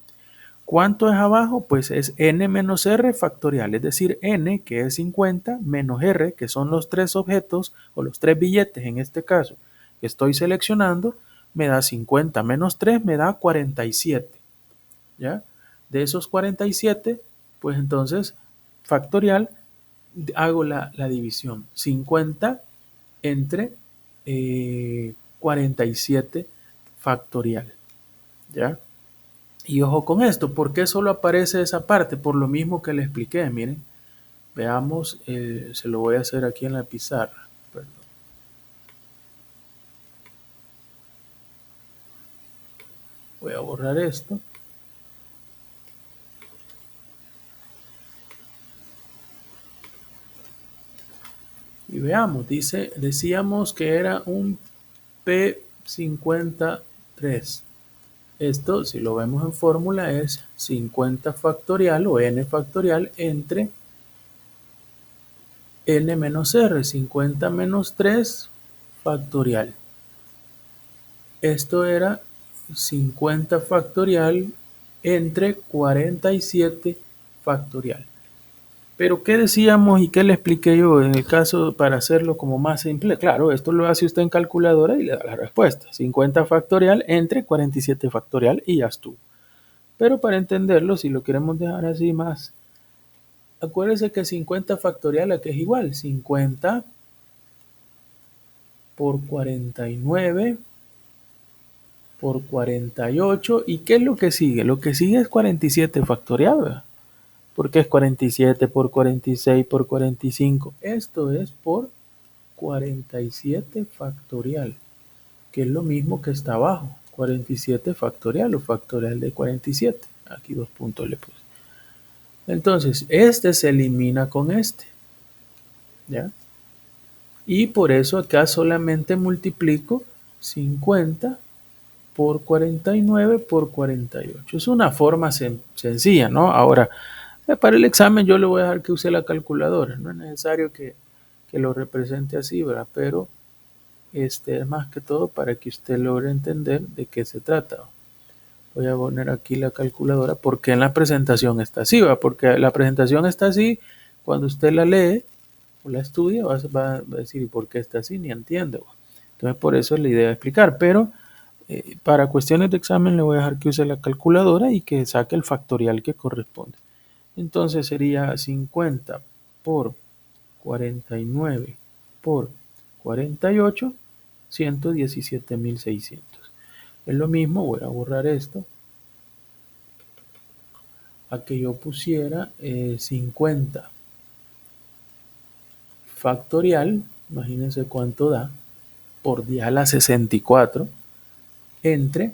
¿Cuánto es abajo? Pues es N menos R factorial, es decir, N, que es 50, menos R, que son los 3 objetos, o los 3 billetes en este caso, que estoy seleccionando, me da 50 menos 3, me da 47. ¿Ya? De esos 47, pues entonces, factorial, hago la división. 50 entre 47 factorial. ¿Ya? Y ojo con esto, ¿por qué solo aparece esa parte? Por lo mismo que le expliqué, miren. Veamos, se lo voy a hacer aquí en la pizarra. Perdón. Voy a borrar esto. Y veamos, decíamos que era un P53. Esto, si lo vemos en fórmula, es 50 factorial o n factorial entre n menos r, 50 menos 3 factorial. Esto era 50 factorial entre 47 factorial. Pero ¿qué decíamos y qué le expliqué yo en el caso para hacerlo como más simple? Claro, esto lo hace usted en calculadora y le da la respuesta. 50 factorial entre 47 factorial y ya estuvo. Pero para entenderlo, si lo queremos dejar así más, acuérdese que 50 factorial aquí es igual. 50 por 49 por 48. ¿Y qué es lo que sigue? Lo que sigue es 47 factorial, ¿verdad? Porque es 47 por 46 por 45. Esto es por 47 factorial, que es lo mismo que está abajo. 47 factorial o factorial de 47. Aquí 2 puntos le puse. Entonces, este se elimina con este. ¿Ya? Y por eso acá solamente multiplico 50 por 49 por 48. Es una forma sencilla, ¿no? Ahora, para el examen yo le voy a dejar que use la calculadora. No es necesario que lo represente así, ¿verdad? Pero es más que todo para que usted logre entender de qué se trata. Voy a poner aquí la calculadora porque en la presentación está así, ¿verdad? Porque la presentación está así, cuando usted la lee o la estudia va a decir, ¿y por qué está así? Ni entiende. Entonces por eso es la idea de explicar, pero para cuestiones de examen le voy a dejar que use la calculadora y que saque el factorial que corresponde. Entonces sería 50 por 49 por 48, 117.600. Es lo mismo, voy a borrar esto, a que yo pusiera 50 factorial, imagínense cuánto da, por 10 a la 64, entre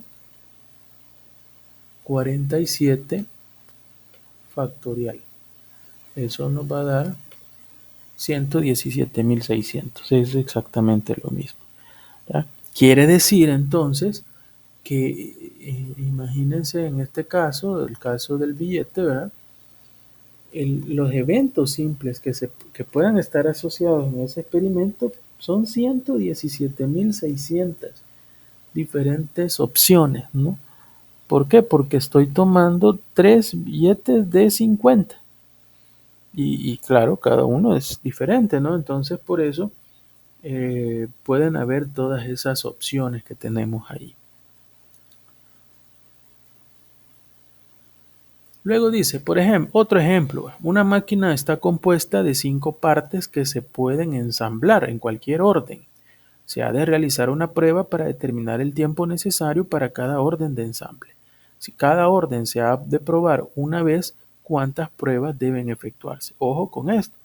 47 factorial. Eso nos va a dar 117.600. Es exactamente lo mismo, ¿ya? Quiere decir entonces que, imagínense en este caso, el caso del billete, ¿verdad? Los eventos simples que puedan estar asociados en ese experimento son 117.600 diferentes opciones, ¿no? ¿Por qué? Porque estoy tomando 3 billetes de 50. Y claro, cada uno es diferente, ¿no? Entonces, por eso pueden haber todas esas opciones que tenemos ahí. Luego dice, por ejemplo, otro ejemplo, una máquina está compuesta de 5 partes que se pueden ensamblar en cualquier orden. Se ha de realizar una prueba para determinar el tiempo necesario para cada orden de ensamble. Si cada orden se ha de probar una vez, ¿cuántas pruebas deben efectuarse? Ojo con esto.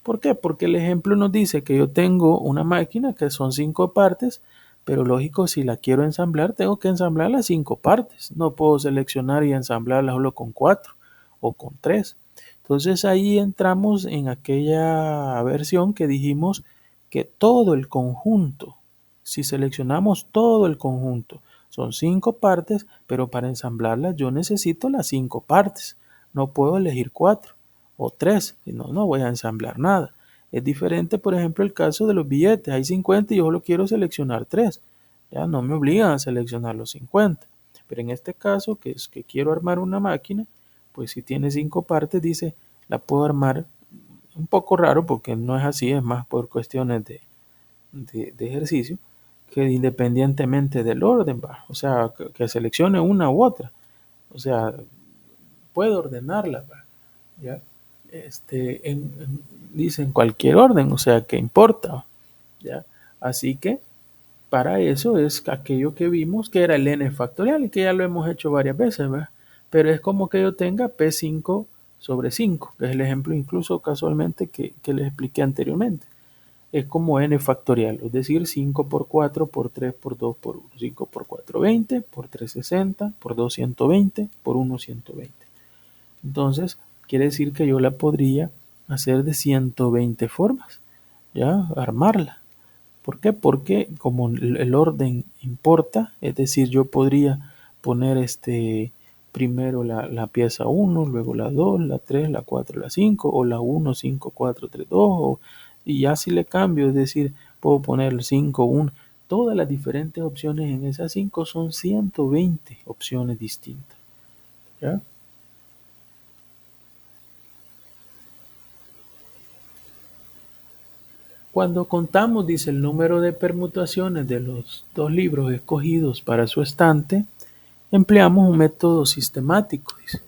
¿Por qué? Porque el ejemplo nos dice que yo tengo una máquina que son 5 partes, pero lógico, si la quiero ensamblar, tengo que ensamblar las 5 partes. No puedo seleccionar y ensamblarla solo con 4 o con 3. Entonces ahí entramos en aquella versión que dijimos que todo el conjunto, si seleccionamos todo el conjunto, son 5 partes, pero para ensamblarlas yo necesito las 5 partes. No puedo elegir 4 o 3, si no, no voy a ensamblar nada. Es diferente, por ejemplo, el caso de los billetes. Hay 50 y yo solo quiero seleccionar 3. Ya no me obligan a seleccionar los 50. Pero en este caso, que es que quiero armar una máquina, pues si tiene 5 partes, dice, la puedo armar un poco raro porque no es así, es más por cuestiones de ejercicio, que independientemente del orden, va. O sea, que seleccione una u otra. O sea, puedo ordenarla, va. ¿Ya? Dice en cualquier orden, o sea, que importa, ¿ya? Así que para eso es aquello que vimos que era el n factorial y que ya lo hemos hecho varias veces, ¿verdad? Pero es como que yo tenga P5 sobre 5, que es el ejemplo incluso casualmente que les expliqué anteriormente. Es como n factorial, es decir, 5 por 4 por 3 por 2 por 1. 5 por 4, 20, por 3, 60, por 2, 120, por 1, 120. Entonces, quiere decir que yo la podría hacer de 120 formas, ¿ya? Armarla. ¿Por qué? Porque como el orden importa, es decir, yo podría poner primero la pieza 1, luego la 2, la 3, la 4, la 5, o la 1, 5, 4, 3, 2, y ya si le cambio, es decir, puedo poner el 5, 1, todas las diferentes opciones en esas 5 son 120 opciones distintas, ¿ya? Cuando contamos, dice, el número de permutaciones de los 2 libros escogidos para su estante, empleamos un método sistemático, dice.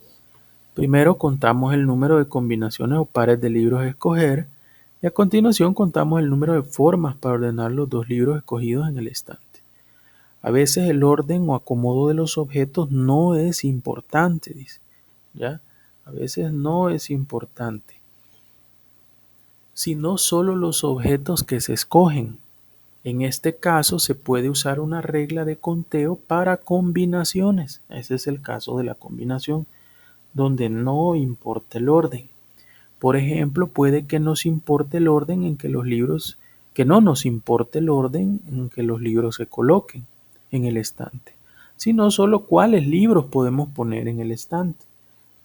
Primero contamos el número de combinaciones o pares de libros a escoger y a continuación contamos el número de formas para ordenar los 2 libros escogidos en el estante. A veces el orden o acomodo de los objetos no es importante, dice. ¿Ya? A veces no es importante, sino solo los objetos que se escogen. En este caso se puede usar una regla de conteo para combinaciones. Ese es el caso de la combinación, donde no importa el orden. Por ejemplo, puede que nos importe el orden en que los libros, que no nos importe el orden en que los libros se coloquen en el estante, sino solo cuáles libros podemos poner en el estante,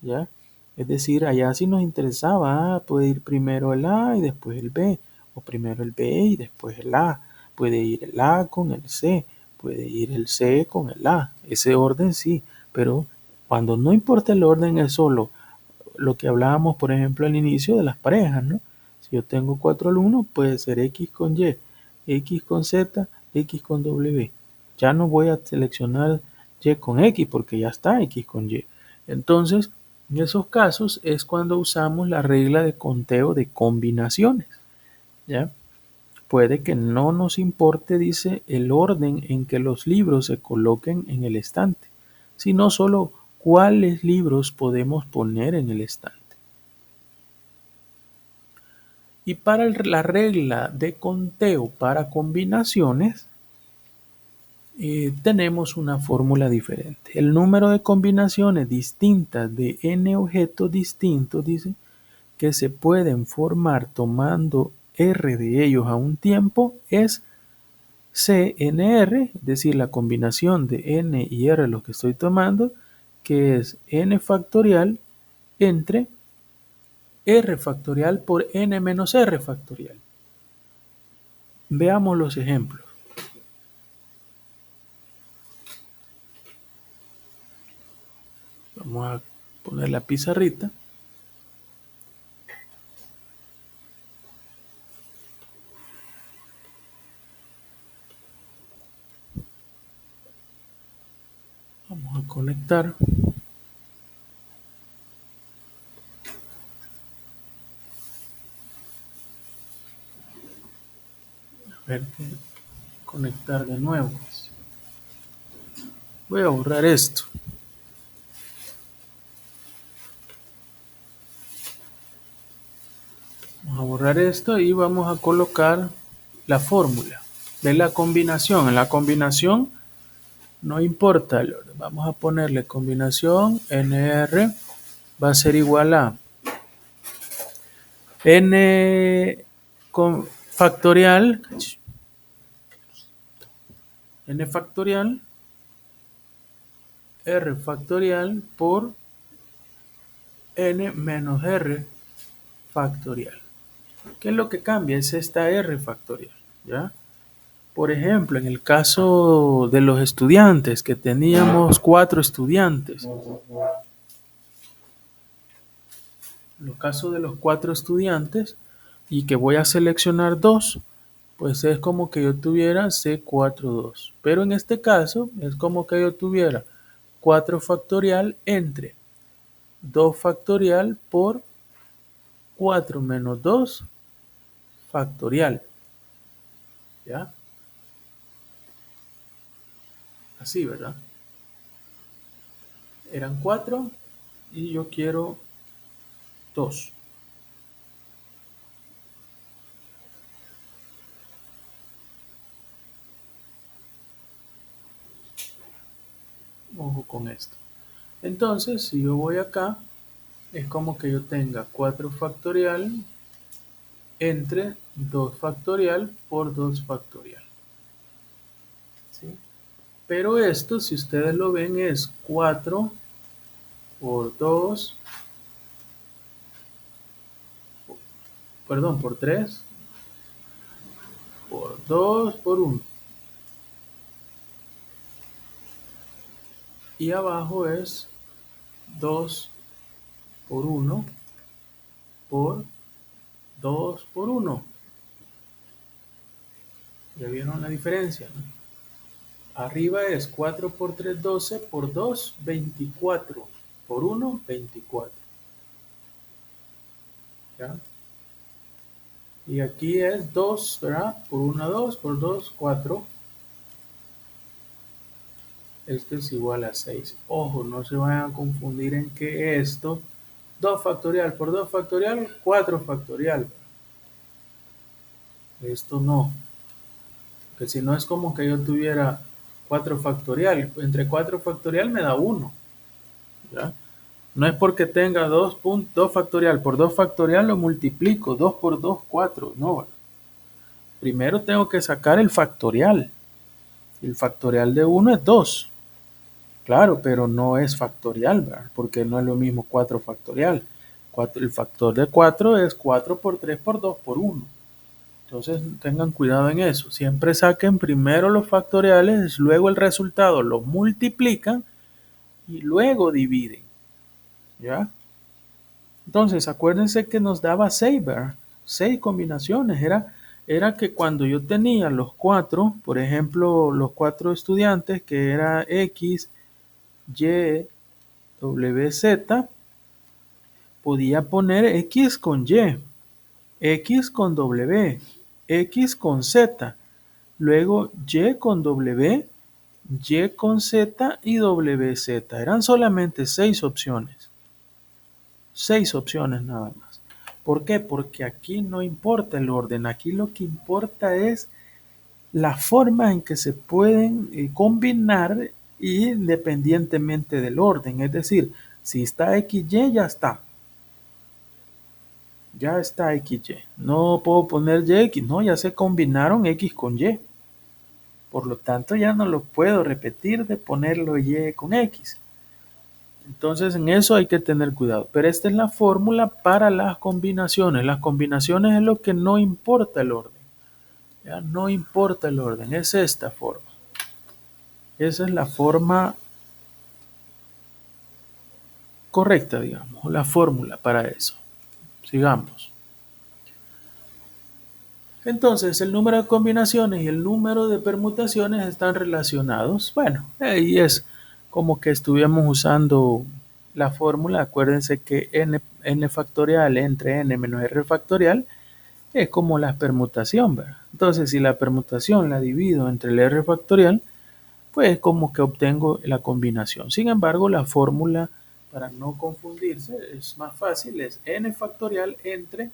¿ya? Es decir, allá si nos interesaba, puede ir primero el A y después el B, o primero el B y después el A, puede ir el A con el C, puede ir el C con el A, ese orden sí, pero cuando no importa el orden es solo lo que hablábamos, por ejemplo, al inicio de las parejas, ¿no? Si yo tengo 4 alumnos, puede ser X con Y, X con Z, X con W. Ya no voy a seleccionar Y con X porque ya está X con Y. Entonces, en esos casos es cuando usamos la regla de conteo de combinaciones, ¿ya? Puede que no nos importe, dice, el orden en que los libros se coloquen en el estante, sino solo cuáles libros podemos poner en el estante. Y para la regla de conteo para combinaciones, tenemos una fórmula diferente. El número de combinaciones distintas de n objetos distintos, dice, que se pueden formar tomando R de ellos a un tiempo es CNR, es decir, la combinación de N y R los que estoy tomando, que es N factorial entre R factorial por N menos R factorial. Veamos los ejemplos. Vamos a poner la pizarrita. Vamos a conectar. A ver, conectar de nuevo. Voy a borrar esto. Vamos a borrar esto y vamos a colocar la fórmula de la combinación. En la combinación no importa el orden. Vamos a ponerle combinación NR va a ser igual a N factorial, N factorial, R factorial por N menos R factorial. ¿Qué es lo que cambia? Es esta R factorial, ¿ya? Por ejemplo, en el caso de los estudiantes, que teníamos 4 estudiantes. En el caso de los 4 estudiantes y que voy a seleccionar 2, pues es como que yo tuviera C42. Pero en este caso es como que yo tuviera 4 factorial entre 2 factorial por 4 menos 2 factorial. ¿Ya? Así, ¿verdad? Eran 4 y yo quiero 2. Ojo con esto. Entonces, si yo voy acá, es como que yo tenga 4 factorial entre 2 factorial por 2 factorial. ¿Sí? Pero esto, si ustedes lo ven, es 4 por 2, perdón, por 3, por 2, por 1. Y abajo es 2 por 1 por 2 por 1. ¿Ya vieron la diferencia? ¿No? Arriba es 4 por 3, 12, por 2, 24, por 1, 24. ¿Ya? Y aquí es 2, ¿verdad? Por 1, 2, por 2, 4. Esto es igual a 6. Ojo, no se vayan a confundir en que esto, 2 factorial por 2 factorial, 4 factorial. Esto no. Que si no es como que yo tuviera 4 factorial. Entre 4 factorial me da 1. ¿Ya? No es porque tenga 2 factorial por 2 factorial lo multiplico. 2 por 2, 4. No. Primero tengo que sacar el factorial. El factorial de 1 es 2. Claro, pero no es factorial, ¿verdad? Porque no es lo mismo 4 factorial. El factor de 4 es 4 por 3 por 2 por 1. Entonces tengan cuidado en eso. Siempre saquen primero los factoriales, luego el resultado lo multiplican y luego dividen. ¿Ya? Entonces acuérdense que nos daba 6, ¿verdad? 6 combinaciones. Era que cuando yo tenía los 4, por ejemplo, los 4 estudiantes, que era X, Y, W, Z, podía poner X con Y, X con W, X con Z, luego Y con W, Y con Z y WZ. Eran solamente 6 opciones. 6 opciones nada más. ¿Por qué? Porque aquí no importa el orden, aquí lo que importa es la forma en que se pueden combinar independientemente del orden. Es decir, si está XY ya está. Ya está XY. No puedo poner YX, no, ya se combinaron X con Y. Por lo tanto, ya no lo puedo repetir de ponerlo Y con X. Entonces, en eso hay que tener cuidado. Pero esta es la fórmula para las combinaciones. Las combinaciones es lo que no importa el orden. Ya no importa el orden, es esta forma. Esa es la forma correcta, digamos, la fórmula para eso. Sigamos. Entonces, el número de combinaciones y el número de permutaciones están relacionados. Bueno, ahí es como que estuviéramos usando la fórmula. Acuérdense que n factorial entre n menos r factorial es como la permutación, ¿verdad? Entonces, si la permutación la divido entre el r factorial, pues como que obtengo la combinación. Sin embargo, la fórmula, para no confundirse, es más fácil, es n factorial entre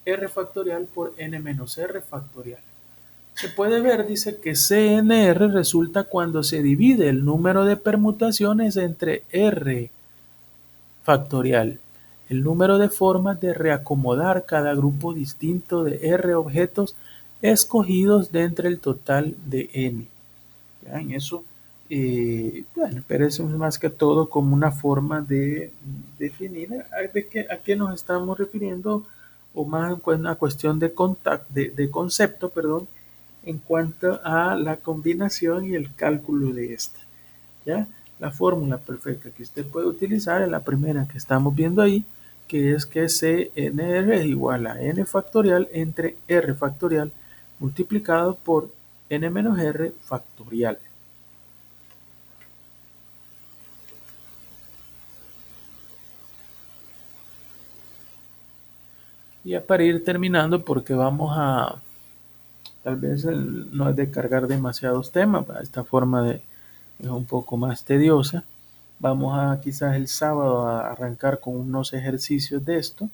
r factorial por n menos r factorial. Se puede ver, dice que CNR resulta cuando se divide el número de permutaciones entre R factorial, el número de formas de reacomodar cada grupo distinto de R objetos escogidos de entre el total de N. ¿Ya? En eso, bueno, pero eso es más que todo como una forma de definir a qué nos estamos refiriendo, o más una cuestión de concepto, perdón, en cuanto a la combinación y el cálculo de esta. ¿Ya? La fórmula perfecta que usted puede utilizar es la primera que estamos viendo ahí, que es que CNR es igual a n factorial entre r factorial multiplicado por n menos r factorial. Y ya para ir terminando, porque vamos a, tal vez no es de cargar demasiados temas, esta forma es un poco más tediosa. Vamos a quizás el sábado a arrancar con unos ejercicios de esto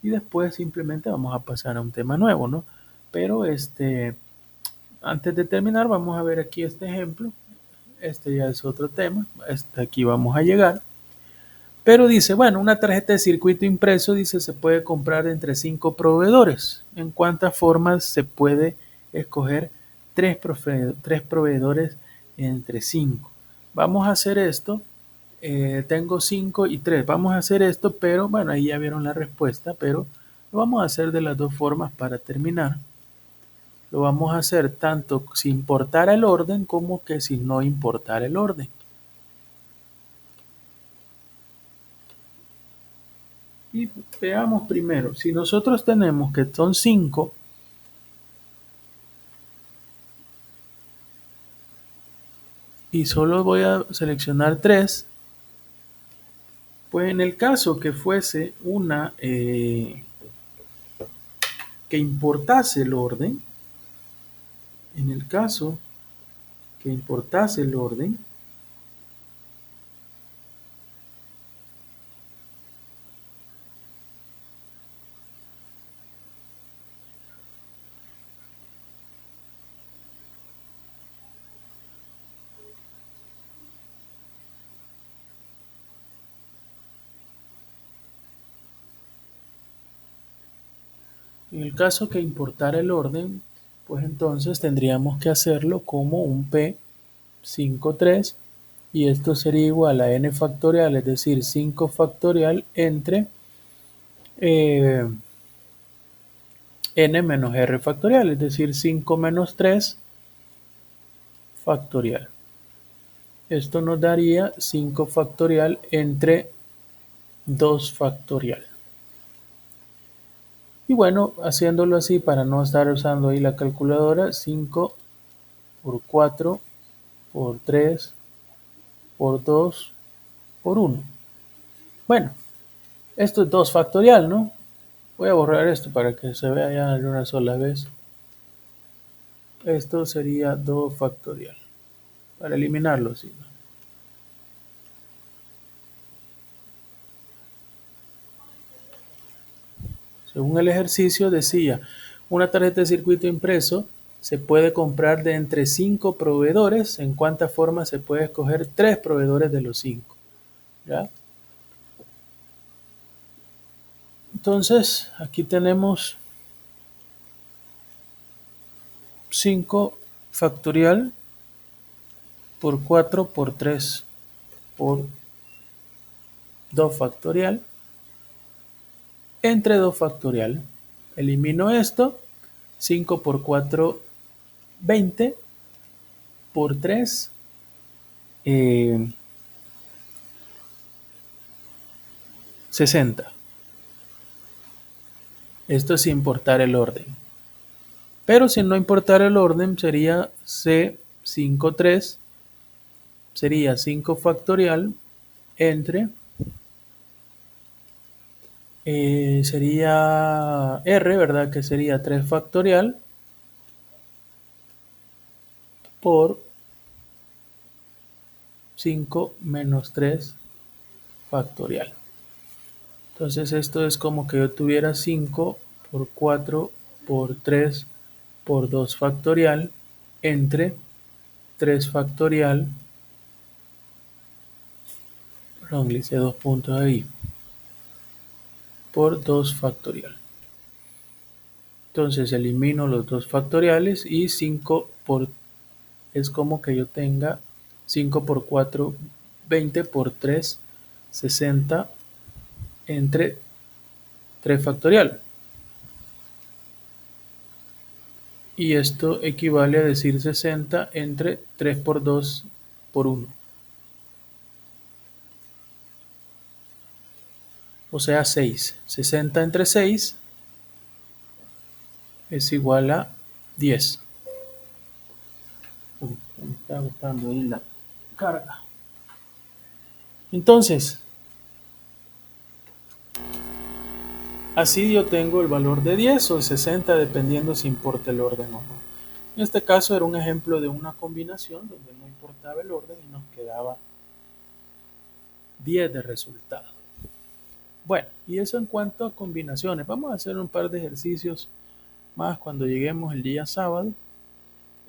y después simplemente vamos a pasar a un tema nuevo, ¿no? Pero antes de terminar, vamos a ver aquí este ejemplo. Este ya es otro tema. Hasta aquí vamos a llegar. Pero dice, bueno, una tarjeta de circuito impreso, dice, se puede comprar entre 5 proveedores. ¿En cuántas formas se puede escoger tres proveedores entre 5? Vamos a hacer esto. Tengo 5 y 3. Vamos a hacer esto, pero bueno, ahí ya vieron la respuesta, pero lo vamos a hacer de las dos formas para terminar. Lo vamos a hacer tanto si importara el orden como que si no importara el orden. Y veamos primero, si nosotros tenemos que son 5 y solo voy a seleccionar 3, pues en el caso que fuese una que importase el orden, en el caso que importase el orden, en el caso que importara el orden, pues entonces tendríamos que hacerlo como un P53 y esto sería igual a n factorial, es decir, 5 factorial entre eh, n menos r factorial, es decir, 5 menos 3 factorial. Esto nos daría 5 factorial entre 2 factorial. Y bueno, haciéndolo así para no estar usando ahí la calculadora, 5 por 4 por 3 por 2 por 1. Bueno, esto es 2 factorial, ¿no? Voy a borrar esto para que se vea ya de una sola vez. Esto sería 2 factorial. Para eliminarlo, sí. Según el ejercicio decía, una tarjeta de circuito impreso se puede comprar de entre 5 proveedores. ¿En cuántas formas se puede escoger 3 proveedores de los 5? ¿Ya? Entonces, aquí tenemos 5 factorial por 4 por 3 por 2 factorial entre 2 factorial. Elimino esto. 5 por 4, 20 por 3, 60. Esto es sin importar el orden. Pero si no importar el orden, sería C53, sería 5 factorial entre, sería R, ¿verdad? Que sería 3 factorial por 5 menos 3 factorial. Entonces esto es como que yo tuviera 5 por 4 por 3 por 2 factorial entre 3 factorial, perdón, le hice 2 puntos ahí, por 2 factorial. Entonces elimino los 2 factoriales y 5 por, es como que yo tenga 5 por 4, 20 por 3, 60 entre 3 factorial. Y esto equivale a decir 60 entre 3 por 2 por 1. O sea 6. 60 entre 6 es igual a 10. Me está gustando ahí la carga. Entonces, así yo tengo el valor de 10 o de 60 dependiendo si importa el orden o no. En este caso era un ejemplo de una combinación donde no importaba el orden y nos quedaba 10 de resultado. Bueno, y eso en cuanto a combinaciones. Vamos a hacer un par de ejercicios más cuando lleguemos el día sábado.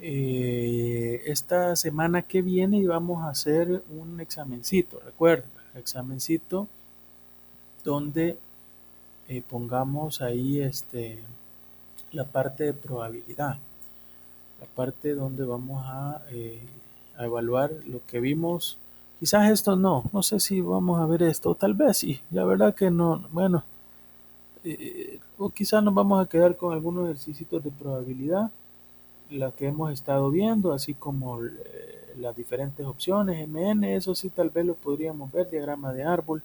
Esta semana que viene vamos a hacer un examencito, recuerden, examencito donde pongamos ahí la parte de probabilidad, la parte donde vamos a evaluar lo que vimos. Quizás esto no sé si vamos a ver esto, tal vez sí, la verdad que no, bueno, o quizás nos vamos a quedar con algunos ejercicios de probabilidad, la que hemos estado viendo, así como las diferentes opciones, MN, eso sí tal vez lo podríamos ver, diagrama de árbol,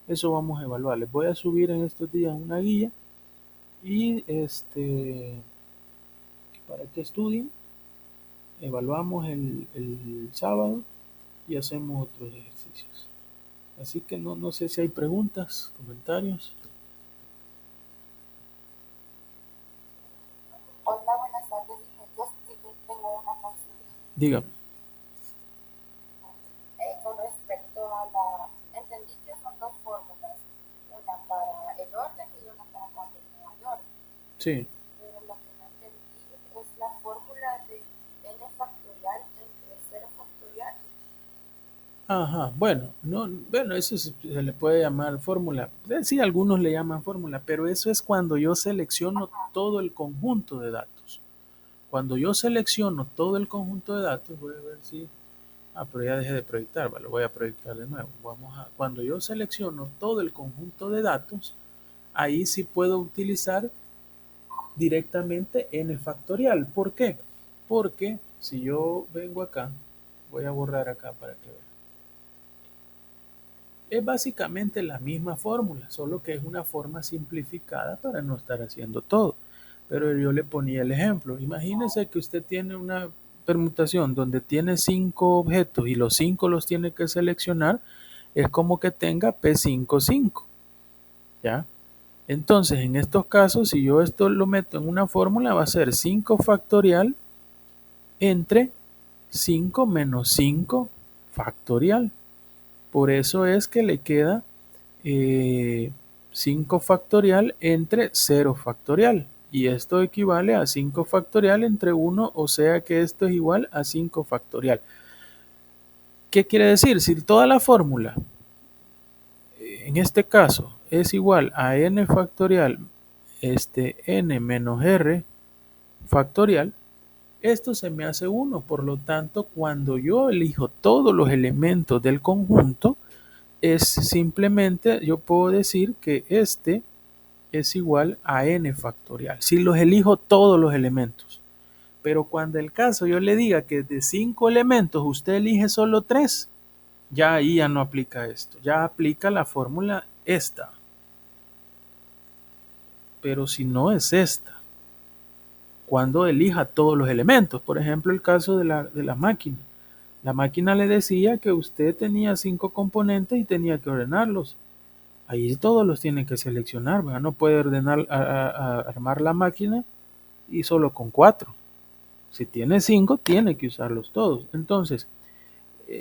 eso vamos a evaluar. Les voy a subir en estos días una guía y para que estudien, evaluamos el sábado y hacemos otros ejercicios. Así que no sé si hay preguntas, comentarios. Hola, buenas tardes. Yo sí tengo una consulta. Dígame. Con respecto a la... Entendí que son dos fórmulas, una para el orden y una para cuando no hay orden. Sí. Pero lo que no entendí es la fórmula de n factorial entre 0 factorial. Ajá, bueno, no, bueno, eso se le puede llamar fórmula. Sí, algunos le llaman fórmula, pero eso es cuando yo selecciono Ajá. todo el conjunto de datos. Cuando yo selecciono todo el conjunto de datos, voy a ver si... Ah, pero ya dejé de proyectar, lo voy a proyectar de nuevo. Cuando yo selecciono todo el conjunto de datos, ahí sí puedo utilizar directamente n factorial. ¿Por qué? Porque si yo vengo acá, voy a borrar acá para que vean. Es básicamente la misma fórmula, solo que es una forma simplificada para no estar haciendo todo. Pero yo le ponía el ejemplo. Imagínese que usted tiene una permutación donde tiene 5 objetos y los 5 los tiene que seleccionar. Es como que tenga P5, ¿ya? Entonces, en estos casos, si yo esto lo meto en una fórmula, va a ser 5 factorial entre 5 menos 5 factorial. Por eso es que le queda 5 factorial entre 0 factorial. Y esto equivale a 5 factorial entre 1, o sea que esto es igual a 5 factorial. ¿Qué quiere decir? Si toda la fórmula, en en este caso es igual a n factorial n menos r factorial, esto se me hace 1. Por lo tanto, cuando yo elijo todos los elementos del conjunto, es simplemente, yo puedo decir que este es igual a n factorial, si los elijo todos los elementos. Pero cuando el caso yo le diga que de 5 elementos usted elige solo 3, ya ahí ya no aplica esto, ya aplica la fórmula esta. Pero si no es esta, cuando elija todos los elementos, por ejemplo el caso de la máquina. La máquina le decía que usted tenía 5 componentes y tenía que ordenarlos. Ahí todos los tiene que seleccionar, ¿verdad? No puede ordenar, armar la máquina y solo con 4. Si tiene 5, tiene que usarlos todos. Entonces,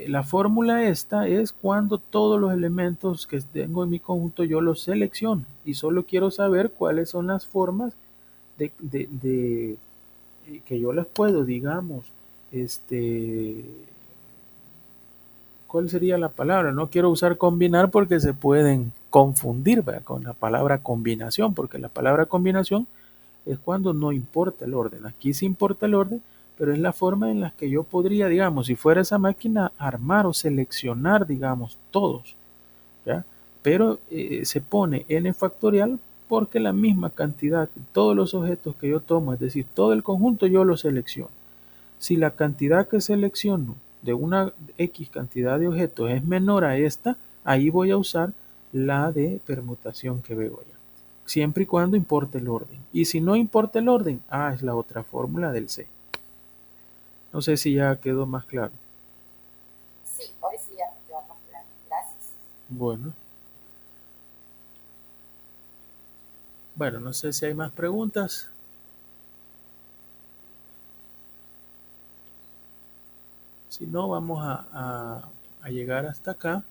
la fórmula esta es cuando todos los elementos que tengo en mi conjunto yo los selecciono y solo quiero saber cuáles son las formas de que yo las puedo, digamos, ¿cuál sería la palabra? No quiero usar combinar porque se pueden confundir, ¿verdad? Con la palabra combinación, porque la palabra combinación es cuando no importa el orden. Aquí sí importa el orden, pero es la forma en la que yo podría, digamos, si fuera esa máquina, armar o seleccionar, digamos, todos, ¿ya? Pero se pone n factorial porque la misma cantidad, todos los objetos que yo tomo, es decir, todo el conjunto yo lo selecciono. Si la cantidad que selecciono de una X cantidad de objetos es menor a esta, ahí voy a usar la de permutación que veo allá. Siempre y cuando importe el orden. Y si no importa el orden, es la otra fórmula del C. No sé si ya quedó más claro. Sí, hoy sí ya me quedó más claro. Gracias. Bueno, bueno, no sé si hay más preguntas. Si no, vamos a llegar hasta acá.